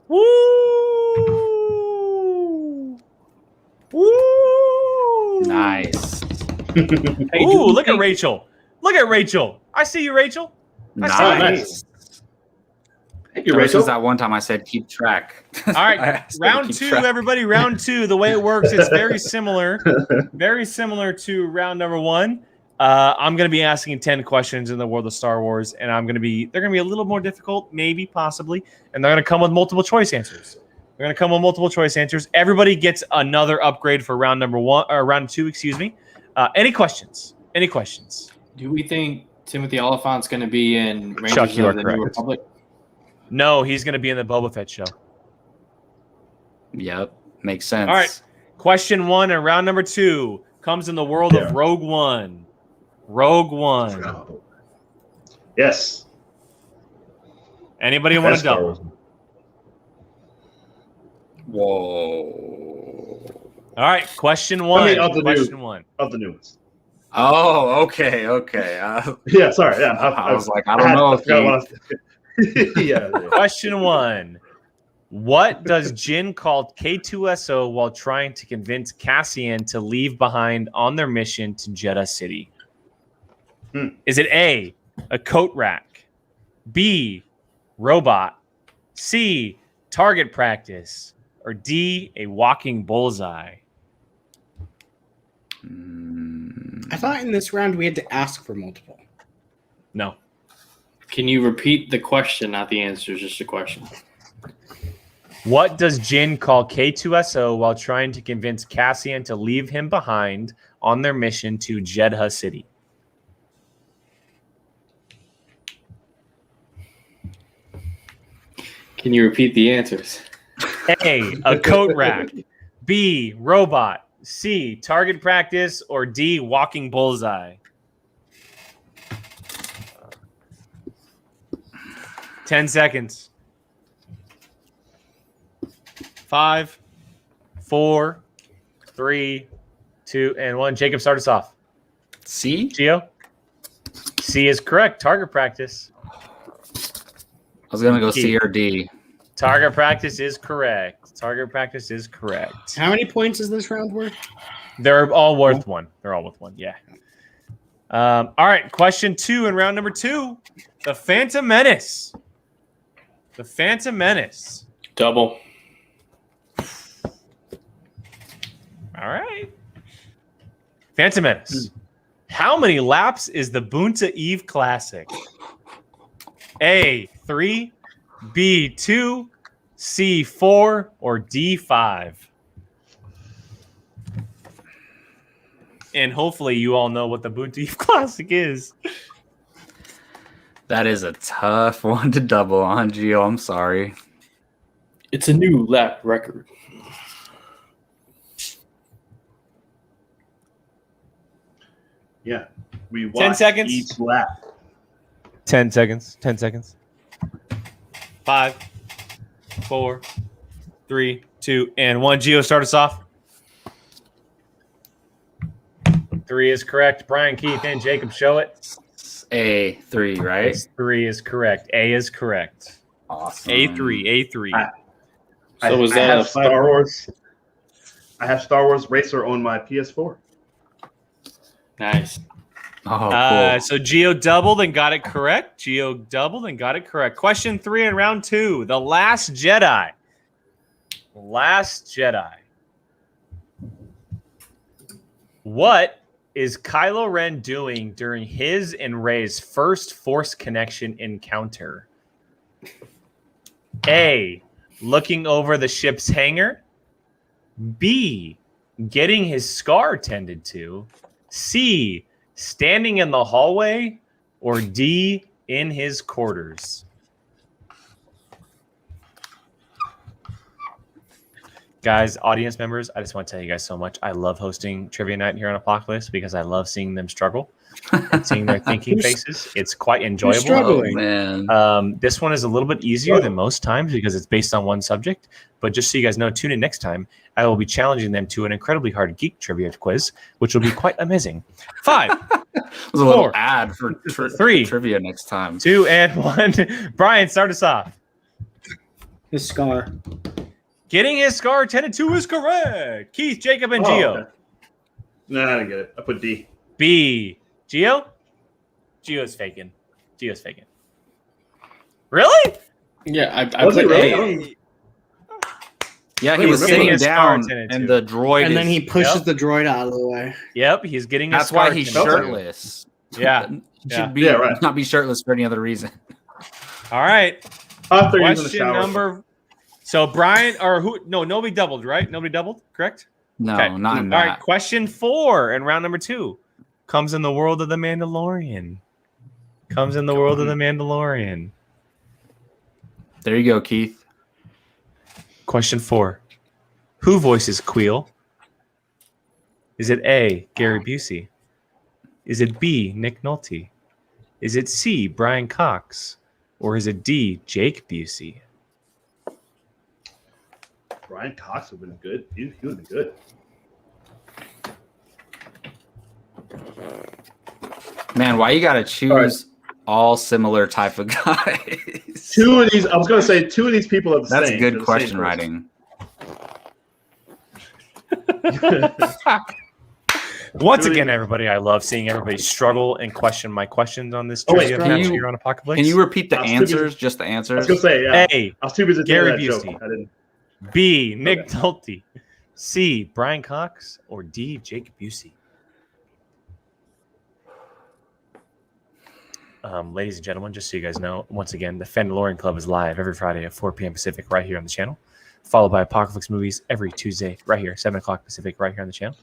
Woo! Woo! Nice. Hey, Ooh, look at Rachel. Look at Rachel. I see you, Rachel. Nice. Thank you, There was Rachel. just that one time I said keep track. All I right, asked her to round keep 2, track. everybody. Round 2. The way it works, it's very similar to round number 1. I'm going to be asking 10 questions in the world of Star Wars, and they're going to be a little more difficult, maybe, possibly, and they're going to come with multiple choice answers. Everybody gets another upgrade for round number 1 or round 2. Excuse me. Any questions? Do we think Timothy Oliphant's going to be in Rangers Chuck, you are of the New correct. Republic? No, he's going to be in the Boba Fett show. Yep. Makes sense. All right. Question 1 and round number 2 comes in the world of Rogue One. Yes. Anybody want Best to Star double? Wars. Whoa. All right. Question 1. I mean, of the new ones. Oh, okay. Yeah, sorry. Yeah, I was like, I don't know if yeah. Question 1. What does Jin call K2SO while trying to convince Cassian to leave behind on their mission to Jeddah City? Is it A, a coat rack, B, robot, C, target practice, or D, a walking bullseye? I thought in this round we had to ask for multiple. No. Can you repeat the question, not the answer, just a question? What does Jin call K2SO while trying to convince Cassian to leave him behind on their mission to Jeddah City? Can you repeat the answers? A, a coat rack, B, robot, C, target practice, or D, walking bullseye? 10 seconds. 5, 4, 3, 2, and 1. Jacob, start us off. C? Gio? C is correct. Target practice. I was gonna go C or D. Target practice is correct. Target practice is correct. How many points is this round worth? They're all worth 1. They're all worth 1. Yeah. All right. Question 2 in round number 2. The Phantom Menace. The Phantom Menace. Double. All right. Phantom Menace. How many laps is the Boonta Eve Classic? A, 3, B, 2, C, 4, or D, 5? And hopefully you all know what the Boonta Eve Classic is. That is a tough one to double on, Gio. I'm sorry. It's a new lap record. Yeah. We 10 watch seconds. each lap. 10 seconds. 10 seconds. 5, 4, 3, 2, and 1. Gio, start us off. 3 is correct. Brian, Keith, and Jacob, show it. A3, right? 3 is correct. A is correct. Awesome. A3. I have Star Wars. I have Star Wars Racer on my PS4. Nice. Oh, cool. So Gio doubled and got it correct. Question 3 in round 2. The Last Jedi. What is Kylo Ren doing during his and Rey's first Force connection encounter? A. Looking over the ship's hangar. B. Getting his scar tended to. C. Standing in the hallway. Or D. In his quarters. Guys, audience members, I just want to tell you guys so much. I love hosting Trivia Night here on Apocaflix because I love seeing them struggle and seeing their thinking faces. It's quite enjoyable. struggling? Oh, man. This one is a little bit easier than most times because it's based on one subject. But just so you guys know, tune in next time. I will be challenging them to an incredibly hard geek trivia quiz, which will be quite amazing. 5, There's a little 4, ad for 3, trivia next time. 2, and 1. Brian, start us off. His scar. Getting his scar tended to is correct. Keith, Jacob, and Gio. Okay. Nah, I didn't get it. I put D. B. Gio? Gio's faking. Really? Yeah, I Was put it really? A. Yeah, he Wait, was remember sitting his down, scar tended and to. the droid And then he pushes Yep. the droid out of the way. Yep, he's getting his That's scar why he's tended to. shirtless. Yeah. He Yeah. should be Yeah, right. not be shirtless for any other reason. All right. I thought you were in the Question shower. number. So Brian, or who? No, nobody doubled, right? Nobody doubled, correct? No, Okay. not in All that. right. Question 4 in round number 2 comes in the world of the Mandalorian. There you go, Keith. Question 4. Who voices Queel? Is it A, Gary Busey? Is it B, Nick Nolte? Is it C, Brian Cox? Or is it D, Jake Busey? Brian Cox would have been good. He would have been good. Man, why you gotta choose all similar type of guys? Two of these, I was going to say, two of these people are the That's same. good They're the question same writing. Once again, everybody, I love seeing everybody struggle and question my questions on this Oh, wait, trivia can match you- here on Apocaflix. Can you repeat the I was too busy- answers? Just the I was answers? going to say, yeah. A, I was too busy Gary thinking of that Busey. joke. I didn't. B, Nick Okay. Nolte? C, Brian Cox? Or D, Jake Busey? Ladies and gentlemen, just so you guys know, once again, the Fandalorian Club is live every Friday at 4 p.m. Pacific right here on the channel, followed by Apocaflix Movies every Tuesday right here, 7 o'clock Pacific right here on the channel.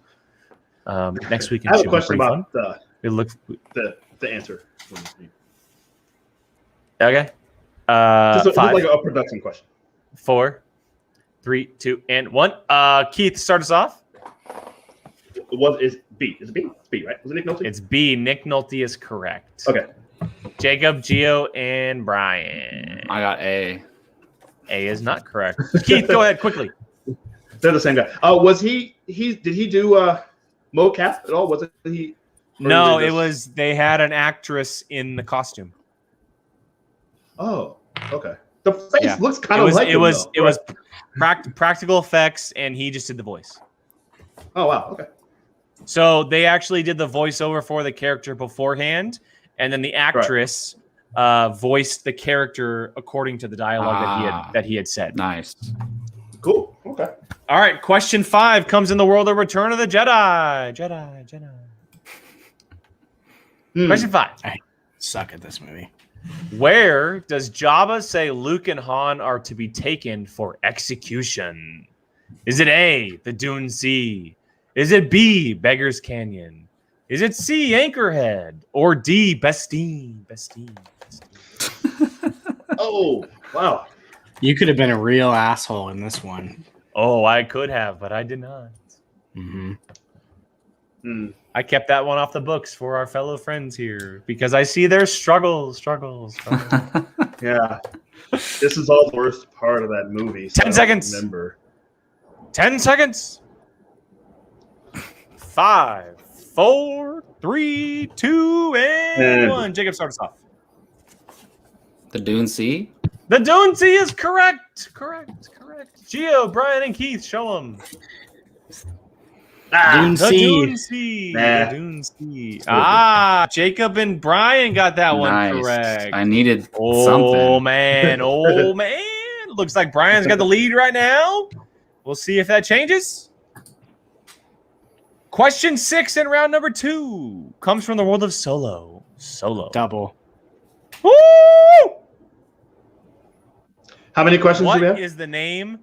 Next weekend I have should a be question pretty fun. about It looks the answer. okay. Just 5, like a production question. 4, 3, 2, and 1. Keith, start us off. What is B? Is it B? It's B, right? Was it Nick Nolte? It's B. Nick Nolte is correct. Okay. Jacob, Gio, and Brian. I got A. A is not correct. Keith, go ahead quickly. They're the same guy. Did he do mocap at all? Was it he? or No, they it just- was they had an actress in the costume. Oh, okay. The face Yeah. looks kind It of was like it him, was though, it right? was practical effects, and he just did the voice. Oh wow. Okay. So they actually did the voiceover for the character beforehand, and then the actress voiced the character according to the dialogue that he had said. Nice. Cool. Okay. All right, question 5 comes in the world of Return of the Jedi. Question 5. I suck at this movie. Where does Jabba say Luke and Han are to be taken for execution? Is it A, the Dune Sea? Is it B, Beggar's Canyon? Is it C, Anchorhead? Or D, Bestine? Oh wow. You could have been a real asshole in this one. Oh, I could have, but I did not. Mm-hmm. I kept that one off the books for our fellow friends here because I see their struggles. Yeah. This is all the worst part of that movie. So 10 seconds. Remember. 10 seconds. 5, 4, 3, 2, and 1. Jacob, start us off. The Dune Sea. The Dune Sea is correct. Gio, Brian, and Keith, show them. Dune Sea. The Dune Sea. Jacob and Brian got that one correct. I needed something. Oh man. Looks like Brian's got the lead right now. We'll see if that changes. Question 6 in round number 2 comes from the world of Solo. Double. Woo! How many questions do we have? What is the name?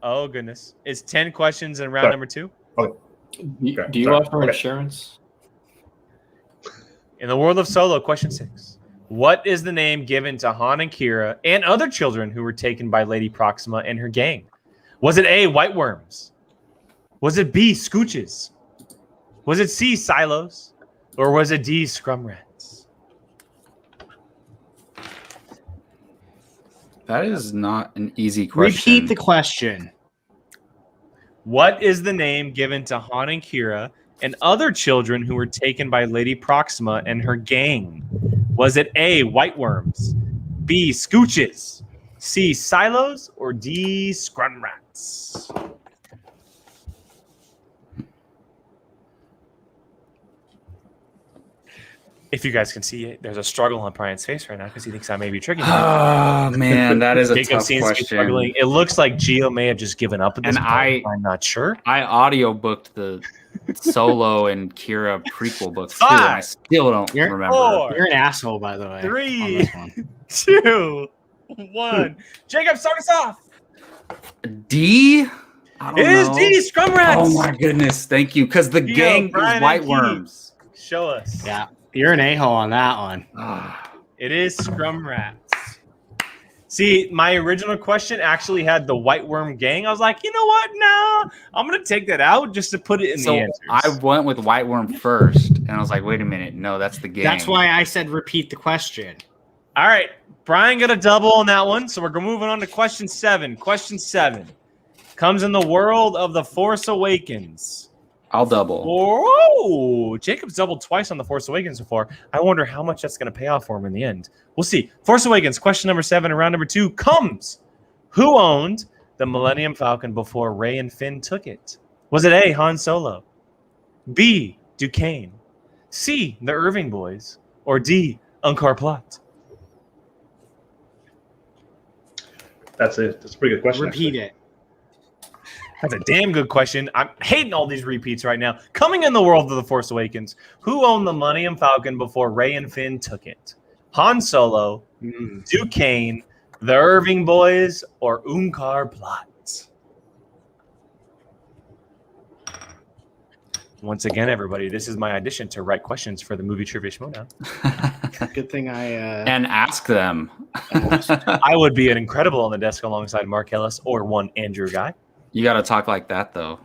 Oh goodness. It's 10 questions in round number 2. Okay. Do you offer insurance? In the world of Solo, question 6. What is the name given to Han and Kira and other children who were taken by Lady Proxima and her gang? Was it A, white worms? Was it B, scooches? Was it C, silos? Or was it D, scrum rats? That is not an easy question. Repeat the question. What is the name given to Han and Kira and other children who were taken by Lady Proxima and her gang? Was it A, white worms, B, scooches, C, silos, or D, scrum rats? If you guys can see it, there's a struggle on Brian's face right now because he thinks I may be tricking him. Oh man, that is a Jacob tough seems to be question. struggling. It looks like Gio may have just given up at this And point. I'm not sure. I audio booked the Solo and Kira prequel books too, and I still don't remember. 4, You're an asshole, by the way. 3, 2, 1. Jacob, start us off. D? I don't It is know. D, scrum rats. Oh my goodness, thank you. Because the Gio, gang Brian, is white and worms. Show us. Yeah, you're an a-hole on that one. It is scrum rats. See, my original question actually had the white worm gang. I was like, you know what? No, I'm going to take that out just to put it in the answers. I went with white worm first, and I was like, wait a minute. No, that's the gang. That's why I said repeat the question. All right. Brian got a double on that one. So we're moving on to question 7. Question 7 comes in the world of The Force Awakens. I'll double. Whoa! Jacob's doubled twice on The Force Awakens so far. I wonder how much that's going to pay off for him in the end. We'll see. Force Awakens, question number 7 and round number 2 comes. Who owned the Millennium Falcon before Rey and Finn took it? Was it A, Han Solo, B, Duquesne, C, the Irving boys, or D, Unkar Plutt? That's it. That's a pretty good question. Repeat it. That's a damn good question. I'm hating all these repeats right now. Coming in the world of The Force Awakens, who owned the Millennium Falcon before Rey and Finn took it? Han Solo, Duquesne, the Irving boys, or Unkar Plutt? Once again, everybody, this is my audition to write questions for the Movie Trivia Showdown. Good thing I and ask them. I would be an incredible on the desk alongside Mark Ellis or one Andrew Guy. You got to talk like that, though.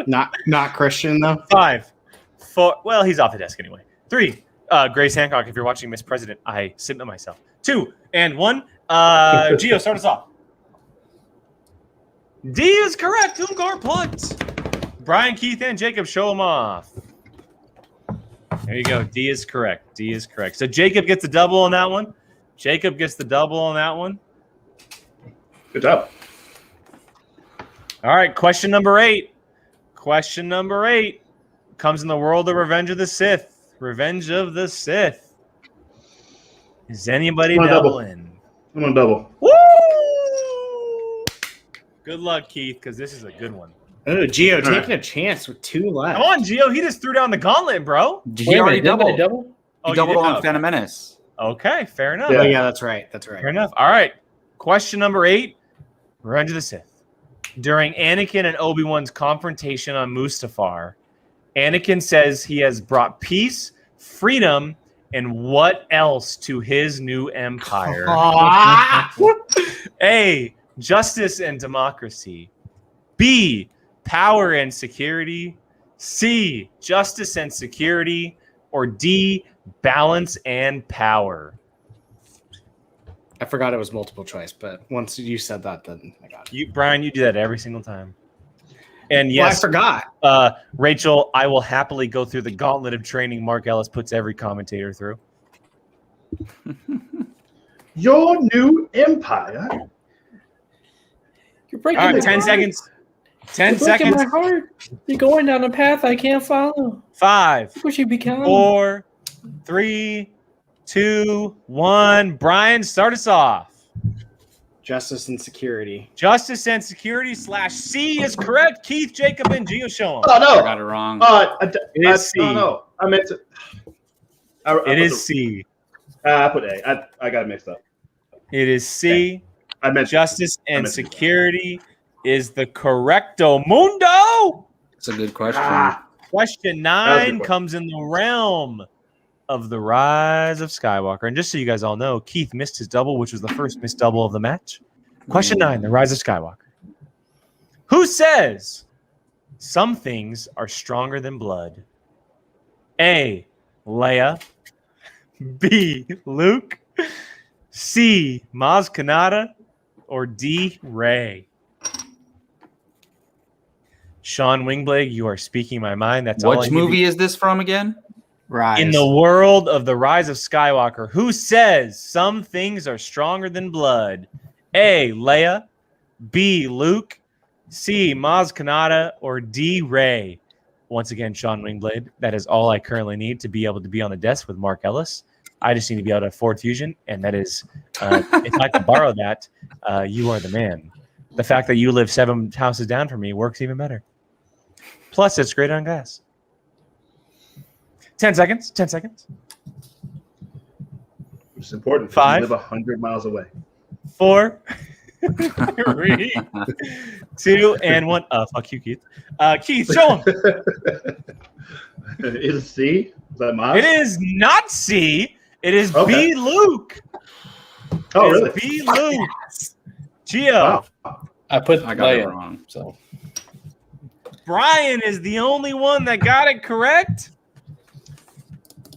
not Christian though. 5, 4. Well, he's off the desk anyway. 3. Grace Hancock. If you're watching Miss President, I submit myself. 2 and 1. Gio, start us off. D is correct. Unkar Plutt. Brian, Keith, and Jacob, show them off. There you go. D is correct. D is correct. So Jacob gets the double on that one. Jacob gets the double on that one. Good job. All right, question number 8. Question number 8 comes in the world of Revenge of the Sith. Revenge of the Sith. Is anybody doubling? I'm gonna double. Woo! Good luck, Keith, because this is a good one. Oh, Gio taking a chance with 2 left. Come on, Gio. He just threw down the gauntlet, bro. He already doubled. Double? Oh, He doubled you did? on Phantom Menace. Okay, fair enough. Oh, yeah, that's right. That's right. Fair enough. All right. Question number 8. Revenge of the Sith. During Anakin and Obi-Wan's confrontation on Mustafar, Anakin says he has brought peace, freedom, and what else to his new empire? A, justice and democracy. B, power and security. C, justice and security, or D, balance and power? I forgot it was multiple choice, but once you said that, then I got it. Brian, you do that every single time. And Well, I yes, forgot. Rachel, I will happily go through the gauntlet of training Mark Ellis puts every commentator through. Your new empire. You're breaking All right, my 10 heart. seconds. 10 You're breaking seconds. my heart. You're going down a path I can't follow. 5, I wish you'd be kind. 4, 3, 2, 1. Brian, start us off. Justice and security. Justice and security / C is correct. Keith, Jacob, and Gio show 'em. Oh no! I got it wrong. It is C. No, no. I meant to. It is C. I put A. I got it mixed up. It is C. I meant Justice I and meant to. security is the correcto mundo. It's a good question. Question That was a 9 good comes in the realm of the Rise of Skywalker. And just so you guys all know, Keith missed his double, which was the first missed double of the match. Question 9, the Rise of Skywalker. Who says some things are stronger than blood? A, Leia. B, Luke. C, Maz Kanata. Or D, Rey. Sean Wingblade, you are speaking my mind. That's all I Which need to- movie is this from again? Rise. In the world of the Rise of Skywalker, who says some things are stronger than blood? A, Leia. B, Luke. C, Maz Kanata. Or D, Rey. Once again, Sean Wingblade, that is all I currently need to be able to be on the desk with Mark Ellis. I just need to be able to afford Fusion, and that is, if I could borrow that, you are the man. The fact that you live 7 houses down from me works even better. Plus, it's great on gas. 10 seconds. 10 seconds. It's important. 5. You live 100 miles away. 4, 3, 2, and 1. Fuck you, Keith. Keith, show him. Is it C? Is that mine? It is not C. It is Okay. B, Luke. Oh, It is really? B, Luke. Gio. Wow. I put I got it Leia. wrong. So Brian is the only one that got it correct.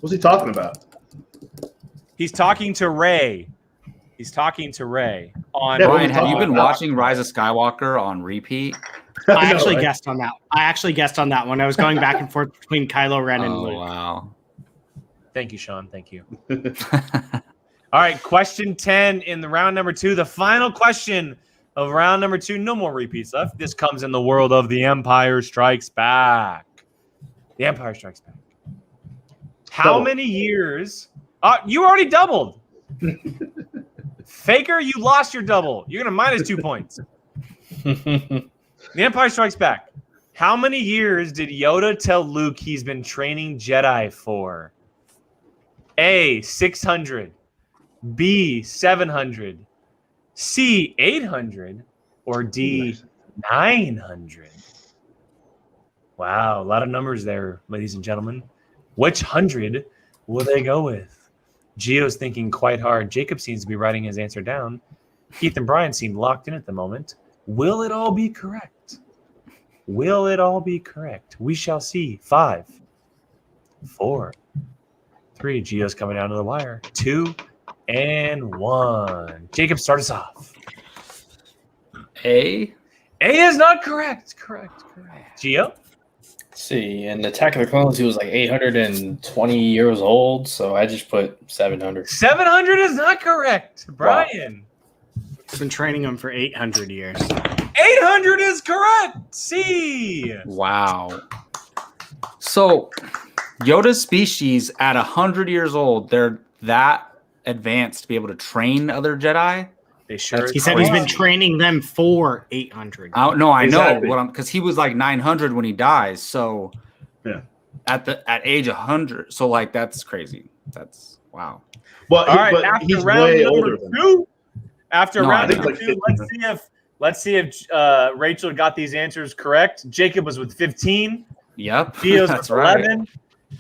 What's he talking about? He's talking to Rey. He's talking to Rey on. Yeah, Brian, we're have you talking been about- watching Rise of Skywalker on repeat? I know, actually right? guessed on that. I actually guessed on that one. I was going back and forth between Kylo Ren and Oh, Luke. wow. Thank you, Sean. Thank you. All right, question 10 in the round number 2. The final question of round number 2. No more repeats left. This comes in the world of The Empire Strikes Back. The Empire Strikes Back. How Double. many years? You already doubled. Faker, you lost your double. You're going to minus 2 points. The Empire Strikes Back. How many years did Yoda tell Luke he's been training Jedi for? A, 600. B, 700. C, 800. Or D, 900. Wow, a lot of numbers there, ladies and gentlemen. Which 100 will they go with? Gio's thinking quite hard. Jacob seems to be writing his answer down. Keith and Brian seem locked in at the moment. Will it all be correct? Will it all be correct? We shall see. 5, 4, 3. Gio's coming down to the wire. 2, and 1. Jacob, start us off. A? A is not correct. Correct. Gio? see, in Attack of the Clones, he was like 820 years old, so I just put 700. 700 is not correct. Brian? I've been training him for 800 years. 800 is correct. C. Wow. So, Yoda's species at 100 years old, they're that advanced to be able to train other Jedi? They sure. He said he's been training them for 800. No, I Exactly. know what I'm because he was like 900 when he dies. So, Yeah. at age 100, so like that's crazy. That's wow. Well, All right, but after he's round way number older than 2. After No, round I number think 2, like let's see if Rachel got these answers correct. Jacob was with 15. Yep, Gio's that's with right. 11.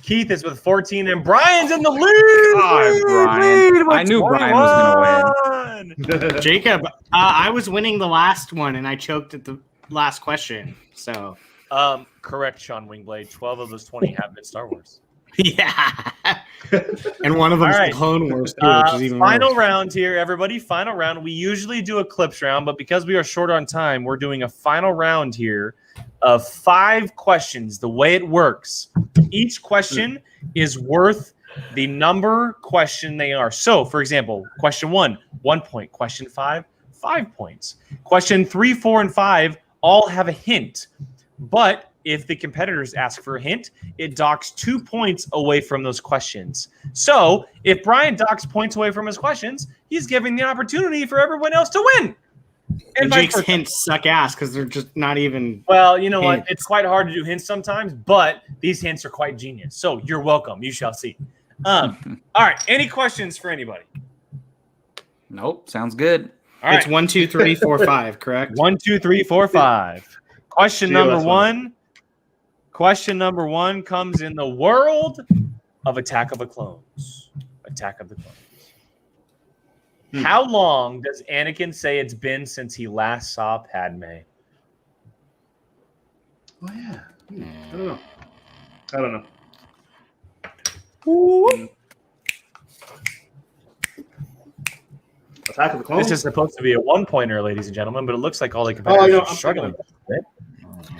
Keith is with 14, and Brian's in the lead. God, Brian. I knew Brian was Jacob, I was winning the last one and I choked at the last question. So Correct, Sean Wingblade. 12 of those 20 have been Star Wars. Yeah. And one of them's All right. the Clone Wars too, which is even Final worse. round here, everybody. Final round. We usually do a clips round, but because we are short on time, we're doing a final round here of 5 questions. The way it works, each question is worth the number question they are. So, for example, question 1, 1 point. Question 5, 5 points. Question 3, 4, and 5 all have a hint. But if the competitors ask for a hint, it docks 2 points away from those questions. So if Brian docks points away from his questions, he's giving the opportunity for everyone else to win. And Jake's hints suck ass because they're just not even. Well, you know hints. what? It's quite hard to do hints sometimes, but these hints are quite genius. So you're welcome. You shall see. All right. Any questions for anybody? Nope. Sounds good. All right. It's 1, 2, 3, 4, 5, correct? 1, 2, 3, 4, 5. Question number one. Question number 1 comes in the world of Attack of the Clones. Attack of the Clones. How long does Anakin say it's been since he last saw Padme? Oh yeah. I don't know. I don't know. Attack of the Clones. This is supposed to be a 1-pointer, ladies and gentlemen, but it looks like all the competitors are struggling.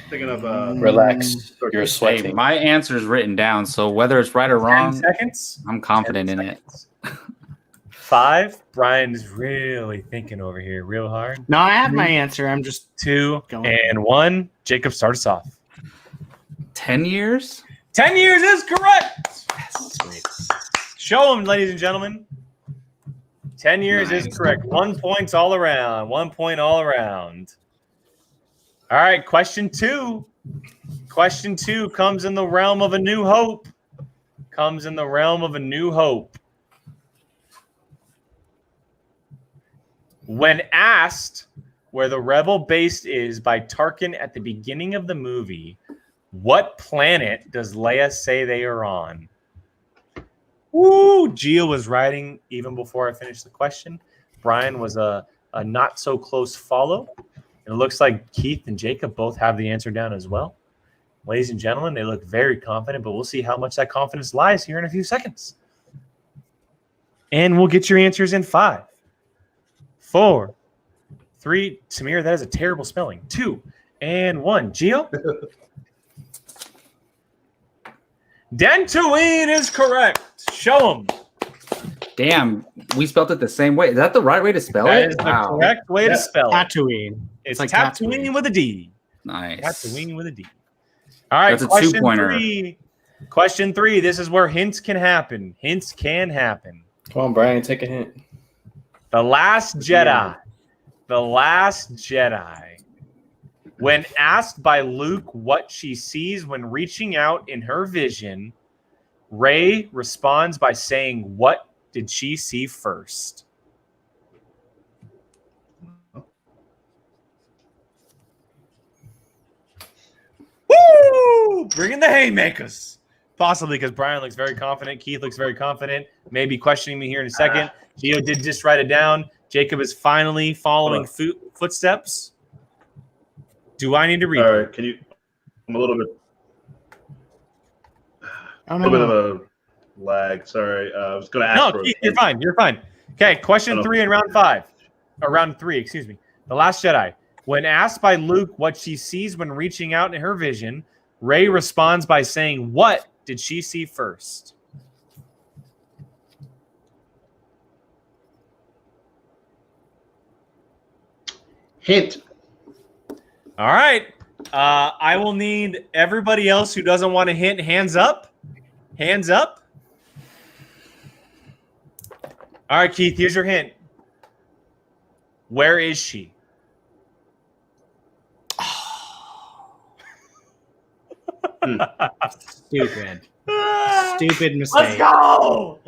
Thinking of Relax. You're Hey, sweating. my answer is written down, so whether it's right or 10 wrong, seconds. I'm confident 10 in it. seconds. 5. Brian's really thinking over here real hard. No, I have my answer. I'm just 2 Go on. and 1. Jacob, start us off. 10 years? 10 years is correct. Show them, ladies and gentlemen. 10 years is correct. 1 point all around. 1 point all around. All right, question 2. Question 2 comes in the realm of A New Hope. Comes in the realm of A New Hope. When asked where the rebel base is by Tarkin at the beginning of the movie, what planet does Leia say they are on? Woo! Gia was writing even before I finished the question. Brian was a not so close follow. It looks like Keith and Jacob both have the answer down as well. Ladies and gentlemen, they look very confident, but we'll see how much that confidence lies here in a few seconds. And we'll get your answers in 5, 4, 3. Samir, that is a terrible spelling. 2 and 1. Gio? Dantooine is correct. Show them. Damn, we spelled it the same way. Is that the right way to spell That it? is the correct way to spell it. Tatooine. It's like like Tatooine Tatooine. with a D. Nice. Tatooine with a D. All right, That's a question 2-pointer. 3. Question 3. This is where hints can happen. Hints can happen. Come on, Brian, take a hint. The Last Jedi. The Last Jedi. When asked by Luke what she sees when reaching out in her vision, Rey responds by saying, "What did she see first?" Woo! Bring in the haymakers. Possibly because Brian looks very confident. Keith looks very confident. Maybe questioning me here in a second. Gio did just write it down. Jacob is finally following footsteps. Do I need to read? All right, can you? I'm a little bit. Oh, A no, little bit no. of a lag. Sorry, I was going to ask. No, for Keith, you're fine. You're fine. Okay, question 3 in round 5. Or round 3, excuse me. The Last Jedi. When asked by Luke what she sees when reaching out in her vision, Rey responds by saying, "What did she see first?" Hint. All right. I will need everybody else who doesn't want to hint hands up. Hands up. All right, Keith, here's your hint. Where is she? Stupid. Stupid mistake. Let's go.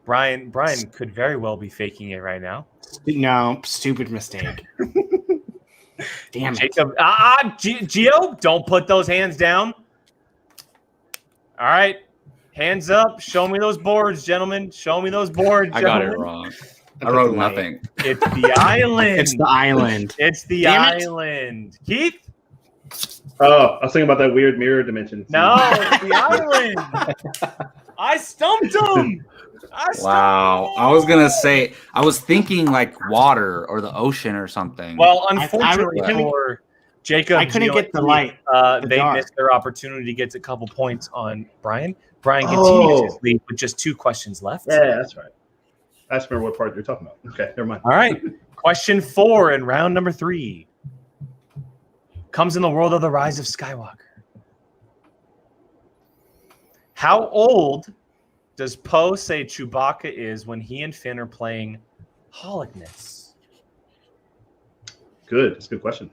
Brian could very well be faking it right now. No, stupid mistake. Damn it. Jacob, Gio, don't put those hands down. All right, hands up. Show me those boards, gentlemen. Show me those boards. I got it gentlemen. wrong. I wrote nothing. It's the island. It's the island. It's the Damn it. island. Keith, Oh, I was thinking about that weird mirror dimension. No, it's the island. I stumped him. Wow. I was gonna say I was thinking like water or the ocean or something. Well, unfortunately I for Jacob, I couldn't Gio, get the and light. Keith, they dark. missed their opportunity to get a couple points on Brian. Brian continues Oh. his lead with just 2 questions left. Yeah, that's right. I just remember what part you're talking about. Okay, never mind. All right. Question 4 in round number 3 comes in the world of the Rise of Skywalker. How old does Poe say Chewbacca is when he and Finn are playing Holocaust? Good. That's a good question.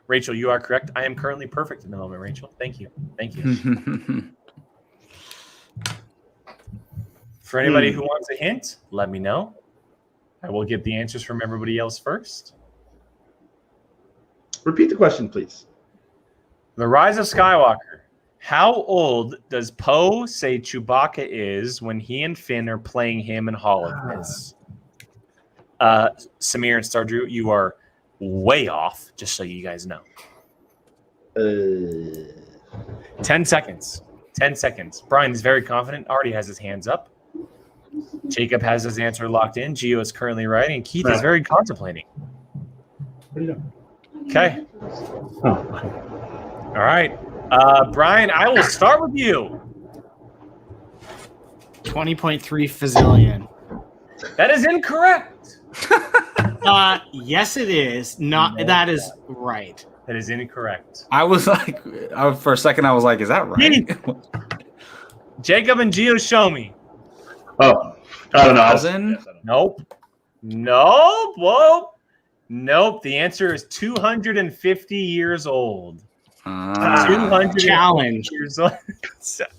Rachel, you are correct. I am currently perfect in the moment, Rachel. Thank you. Thank you. For anybody who wants a hint, let me know. I will get the answers from everybody else first. Repeat the question, please. The Rise of Skywalker. How old does Poe say Chewbacca is when he and Finn are playing him in Holocaust? Samir and Stardrew, you are way off, just so you guys know. 10 seconds. 10 seconds. Brian is very confident, already has his hands up. Jacob has his answer locked in. Gio is currently writing. Keith is very contemplating. What are you doing? Okay. Oh. All right. Brian, I will start with you. 20.3 fazillion. That is incorrect. Yes, it is. Not that is right. That is incorrect. I was like, for a second, I was like, is that right? Jacob and Gio, show me. Oh, I don't know. 1,000? Nope. Nope. Whoa. Nope. The answer is 250 years old. 200 Challenge. years old.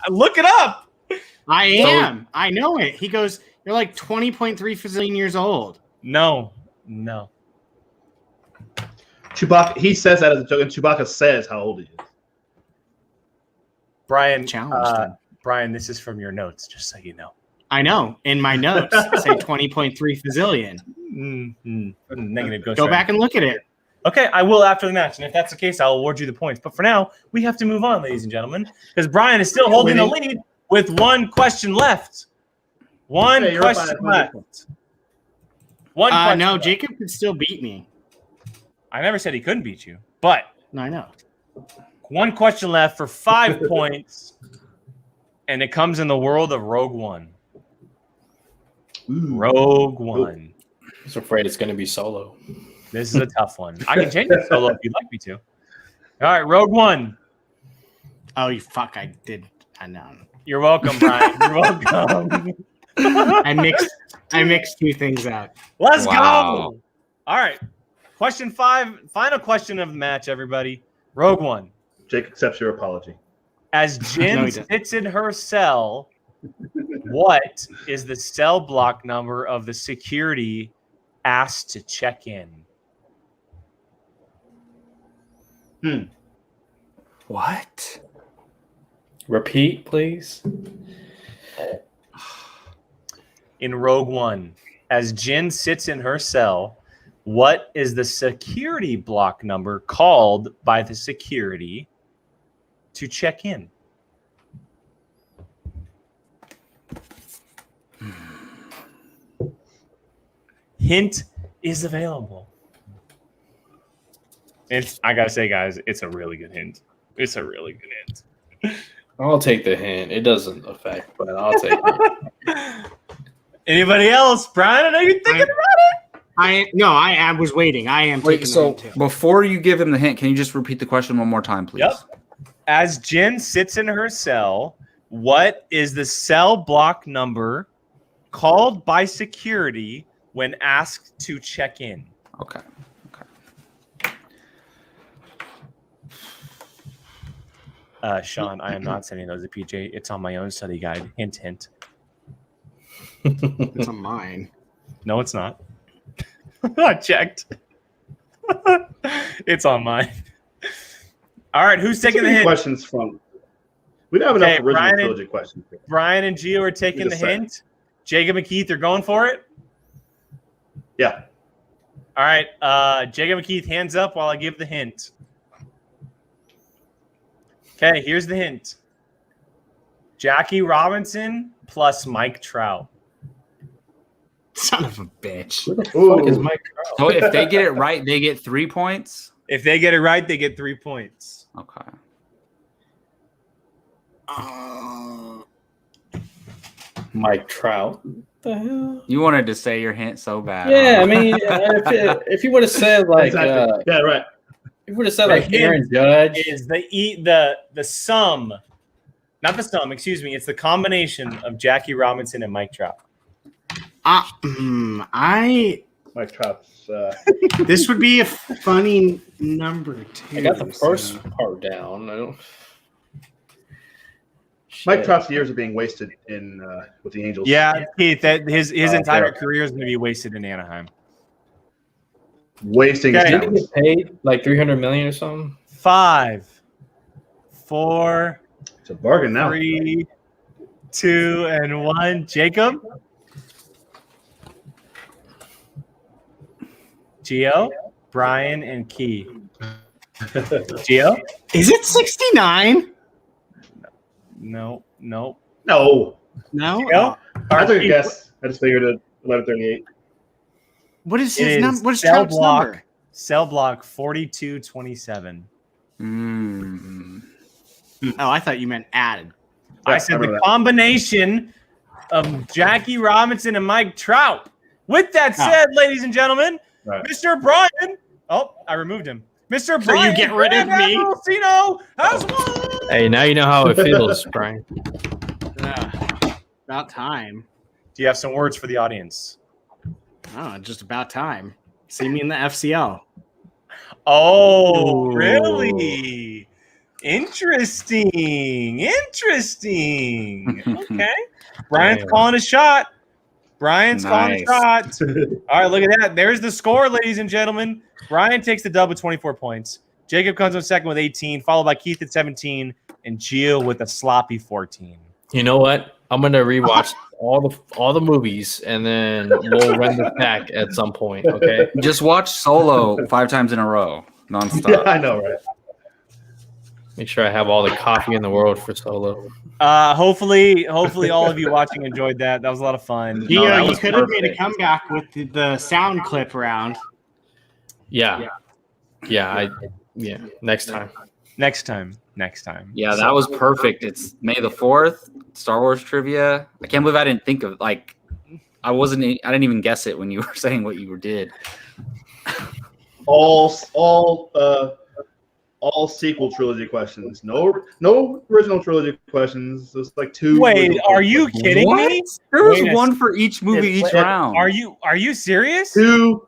Look it up. I am. I know it. He goes, you're like 20.3 fazillion years old. No. Chewbacca, he says that as a joke, and Chewbacca says how old he is. Brian, Challenged him. Brian, this is from your notes, just so you know. I know. In my notes, say 20.3 fazillion. Negative. Go back and look at it. Okay, I will after the match, and if that's the case, I'll award you the points. But for now, we have to move on, ladies and gentlemen, because Brian is still holding the lead with 1 question left. One question left. One question no, left. Jacob could still beat me. I never said he couldn't beat you, but No, I know. 1 question left for 5 points, and it comes in the world of Rogue One. Rogue One. I was afraid it's going to be Solo. This is a tough one. I can change it solo if you'd like me to. All right, Rogue One. Oh, you fuck! I did. I know. You're welcome, Brian. You're welcome. I mixed 2 things out. Let's Wow. go. All right. Question 5. Final question of the match, everybody. Rogue One. Jake accepts your apology. As Jin No, he doesn't. sits in her cell, what is the cell block number of the security asked to check in? What? Repeat, please. In Rogue One, as Jin sits in her cell, what is the security block number called by the security to check in? Hint is available. I gotta say, guys, it's a really good hint. It's a really good hint. I'll take the hint. It doesn't affect, but I'll take it. Anybody else? Brian, I know you're thinking about it. I was waiting. I am Wait, taking so the hint too. before you give him the hint, can you just repeat the question one more time, please? Yep. As Jin sits in her cell, what is the cell block number called by security when asked to check in? Okay. Sean, I am not sending those to PJ. It's on my own study guide. Hint, hint. It's on mine. No, it's not. I checked. It's on mine. All right, who's taking the hint? Questions from. We don't have enough original Brian trilogy questions. Brian and Gio are taking the hint. Jacob and Keith are going for it. Yeah. All right, Jacob and Keith, hands up while I give the hint. Okay, here's the hint. Jackie Robinson plus Mike Trout. Son of a bitch. Ooh. Is Mike Trout? So if they get it right, they get 3 points. If they get it right, they get 3 points. Okay. Mike Trout. What the hell? You wanted to say your hint so bad. Yeah, huh? I mean, if you would have said like, Exactly. Yeah, right. if you would have said The like Aaron hint Judge, is the sum, not the sum. Excuse me. It's the combination of Jackie Robinson and Mike Trout. Mike Trout's. This would be a funny number too. I got the first so- part down. I don't. Mike Shit. Trout's years are being wasted in with the Angels. Yeah, Keith. That his entire yeah. career is going to be wasted in Anaheim. Wasting Okay. his Didn't he talents. get paid like $300 million or something? 5, 4, It's a bargain now. 3, 2, and 1. Jacob, Gio, Brian, and Key. Gio? Is it 69? No. No, No. Gio? I took a guess. I just figured it 11:38. What is It his is number? What is cell Trout's block. number? Cell block 4227. Mm. Oh, I thought you meant added. I said remember the that. combination of Jackie Robinson and Mike Trout. With that said, ladies and gentlemen, Right. Mr. Brian. Oh, I removed him. Mr. So you Brian. get rid of me? Cino has won. Hey, now you know how it feels, Brian. About time. Do you have some words for the audience? Oh, just about time. See me in the FCL. Oh, Ooh. really? Interesting. Okay. Brian's Damn. calling a shot. Calling a Nice. shot. All right, look at that. There's the score, ladies and gentlemen. Brian takes the dub with 24 points. Jacob comes in second with 18, followed by Keith at 17, and Gio with a sloppy 14. You know what? I'm gonna rewatch all the movies, and then we'll run this back at some point. Okay. Just watch Solo 5 times in a row, Yeah, nonstop. I know, right? Make sure I have all the coffee in the world for Solo. Hopefully all of you watching enjoyed that. That was a lot of fun. No, that Gio, you was could have made a perfect. comeback with the sound clip round. Yeah. Next time. Next time. Yeah, that was perfect. It's May the 4th, Star Wars trivia. I can't believe I didn't think of I didn't even guess it when you were saying what you did. All sequel trilogy questions. No original trilogy questions. There's like 2. Wait, original are you questions. kidding What? me? There was Wait a one for each movie each round. Are you serious? 2.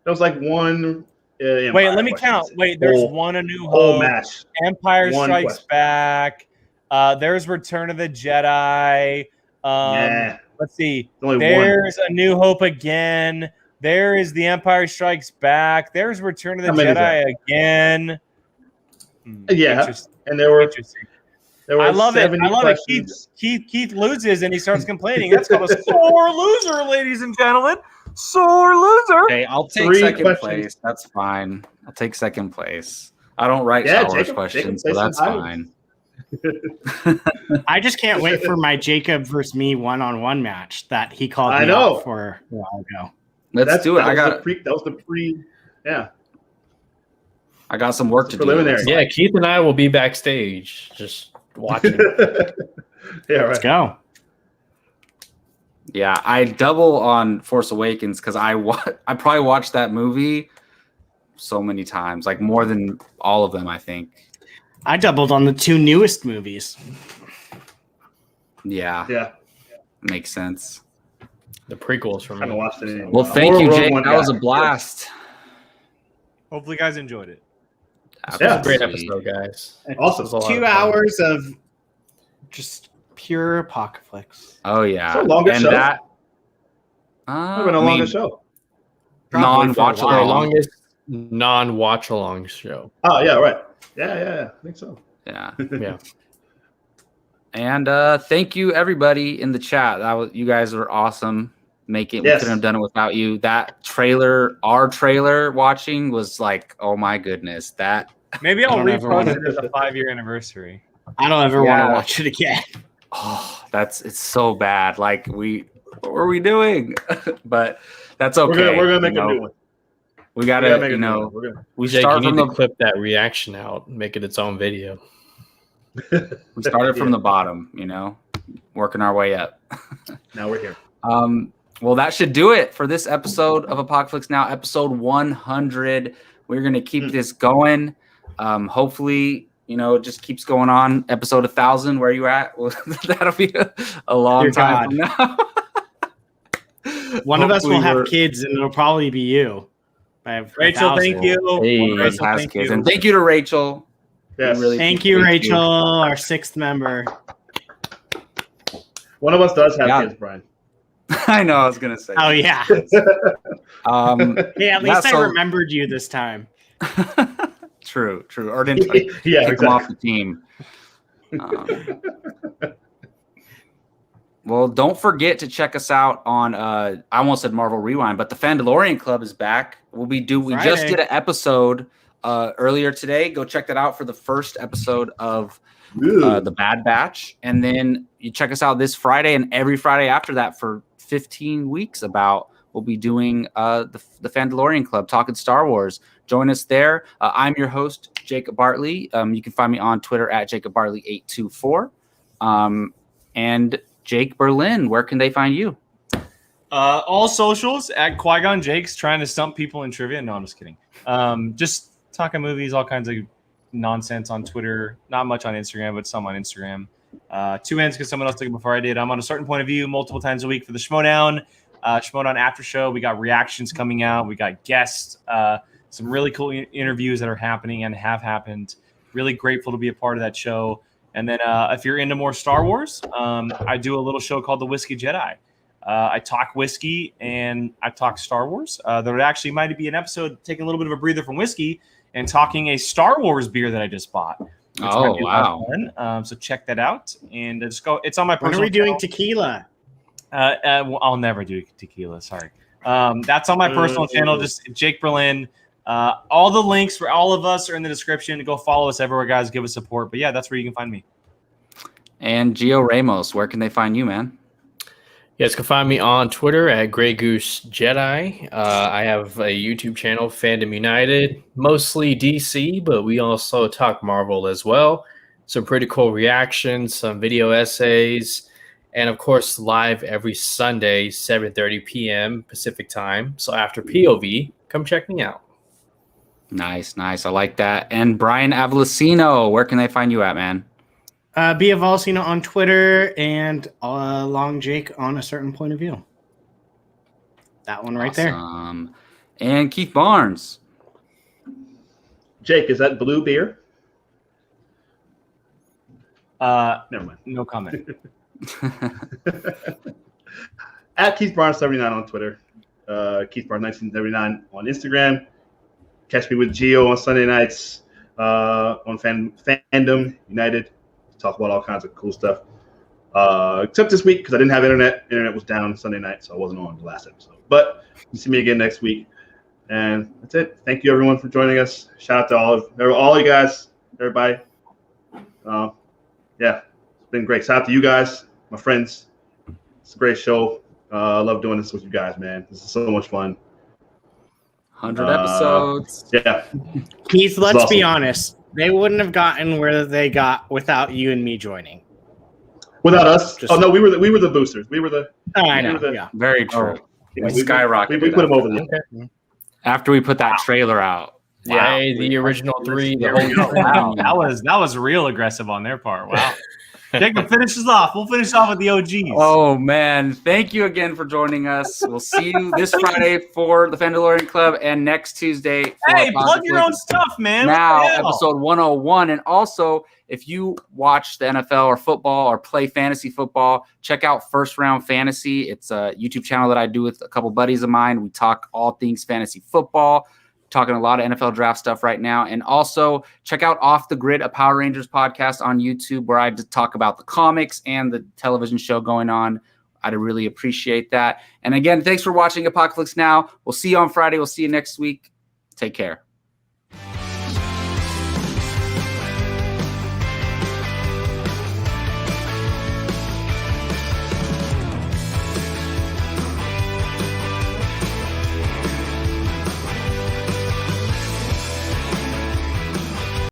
There was like 1. Wait, let me count. Wait, there's one A New Whole Hope, match. Empire One Strikes question. Back. There's Return of the Jedi. Yeah. Let's see. Only There's A New Hope again. There is The Empire Strikes Back. There's Return of the How many is Jedi again. Yeah. Interesting. And there were Interesting. 70 I love it. questions. Keith loses and he starts complaining. That's called a sore loser, ladies and gentlemen. Sore loser. Okay, I'll take 3 second questions. place. That's fine. I'll take second place. I don't write Yeah, Star Wars Jacob questions, so takes that's some fine. I just can't wait for my Jacob versus me one-on-one match that he called I me know. out for a while ago. Let's do it. That was the pre. Yeah. I got some work to do. Preliminary. Yeah, Keith and I will be backstage just watching. Yeah, Let's right. go. Yeah, I double on Force Awakens because I probably watched that movie so many times, like more than all of them, I think. I doubled on the 2 newest movies. Yeah, Yeah. makes sense. The prequels from I haven't watched it in a Well, while. thank Or you, Rogue Jake. One That was a guy. blast. Hopefully, you guys enjoyed it. Yeah. Great Absolutely. episode, guys. Awesome. It was a lot 2 of fun. hours of just pure Apocaflix. Oh yeah, It's a longer and show. that. Might have been a longer show. Non-watch Our along. longest non-watch along show. Oh yeah, right. Yeah. I think so. Yeah. Yeah. And thank you everybody in the chat. You guys were awesome. We Yes. couldn't have done it without you. That trailer, our trailer watching was like, oh my goodness, that Maybe I'll don't ever repost wanna- it as a 5-year anniversary. I don't ever want Yeah. to watch it again. Oh, it's so bad. Like what were we doing? But that's okay. We're gonna make you a know. new one. We We gotta gotta, make you a new know, one. We're gonna. we Jake, start you from need the to clip that reaction out and make it its own video. we started from Yeah. the bottom, you know, working our way up. Now we're here. Well, that should do it for this episode of Apocaflix Now, episode 100. We're gonna keep this going. Hopefully, you know, it just keeps going on. Episode 1,000, where you at? Well, that'll be a long Dear time from now. One of us will Hopefully have we're- kids, and it'll probably be you. By Rachel, thank 1,000. you. Hey. One of us Rachel, has thank kids. you. And thank you to Rachel. We Yes. really Thank you, appreciate Rachel, our 6th member. One of us does have Yeah. kids, Brian. I know. I was gonna say. Oh yeah. Hey, at least I remembered you this time. True. Or didn't kick Yeah, him off exactly. the team. Well, don't forget to check us out on I almost said Marvel Rewind, but the Fandalorian Club is back. We just Friday. did an episode earlier today. Go check that out for the first episode of the Bad Batch. And then you check us out this Friday and every Friday after that for 15 weeks we'll be doing the Fandalorian Club, talking Star Wars. Join us there. I'm your host, Jacob Bartley. You can find me on Twitter at Jacob Bartley824. And Jake Berlin, where can they find you? All socials at Qui-Gon Jake's, trying to stump people in trivia. No, I'm just kidding. Just talking movies, all kinds of nonsense on Twitter. Not much on Instagram, but some on Instagram. 2 ends because someone else took it before I did. I'm on a certain point of view multiple times a week for the Schmodown. Schmodown after show. We got reactions coming out. We got guests. Some really cool interviews that are happening and have happened. Really grateful to be a part of that show. And then if you're into more Star Wars, I do a little show called The Whiskey Jedi. I talk whiskey and I talk Star Wars. There actually might be an episode taking a little bit of a breather from whiskey and talking a Star Wars beer that I just bought. which Oh, might be a lot of wow. fun. So check that out and just go. It's on my When personal are we doing channel. tequila? Well, I'll never do tequila. Sorry. That's on my personal channel. Just Jake Berlin. All the links for all of us are in the description. Go follow us everywhere, guys. Give us support. But yeah, that's where you can find me. And Gio Ramos, where can they find you, man? You guys can find me on Twitter at Grey Goose Jedi. I have a YouTube channel, Fandom United, mostly DC, but we also talk Marvel as well. Some pretty cool reactions, some video essays, and of course, live every Sunday, 7:30 p.m. Pacific time. So after POV, come check me out. Nice. I like that. And Brian Avellino, where can they find you at, man? Be a Volcino on Twitter and Long Jake on a certain point of view. That one right there. Awesome. And Keith Barnes. Jake, is that blue beer? Never mind. No comment. At Keith Barnes 79 on Twitter. Keith Barnes 1979 on Instagram. Catch me with Gio on Sunday nights on Fandom United. Talk about all kinds of cool stuff. Except this week because I didn't have internet. Internet was down Sunday night, so I wasn't on the last episode. But you see me again next week. And that's it. Thank you, everyone, for joining us. Shout out to all you guys, everybody. Yeah, it's been great. Shout out to you guys, my friends. It's a great show. I love doing this with you guys, man. This is so much fun. 100 episodes. Yeah. Keith, let's be awesome. honest. They wouldn't have gotten where they got without you and me joining. Without us? Just- Oh no, we were the boosters. We were the. Oh, I we know. were the- Yeah. Very true. yeah, We skyrocketed We put them over the. After we put that trailer out. Wow. Hey, the original three. The whole Wow, that was real aggressive on their part. Wow. Jacob, finish us off. We'll finish off with the OGs. Oh, man. Thank you again for joining us. We'll see you this Friday for the Fandalorian Club and next Tuesday. For Hey, plug your own stuff, man. What Now, the hell? episode 101. And also, if you watch the NFL or football or play fantasy football, check out First Round Fantasy. It's a YouTube channel that I do with a couple buddies of mine. We talk all things fantasy football. Talking a lot of NFL draft stuff right now. And also check out Off the Grid, a Power Rangers podcast on YouTube where I just talk about the comics and the television show going on. I'd really appreciate that. And again, thanks for watching Apocaflix Now. We'll see you on Friday. We'll see you next week. Take care.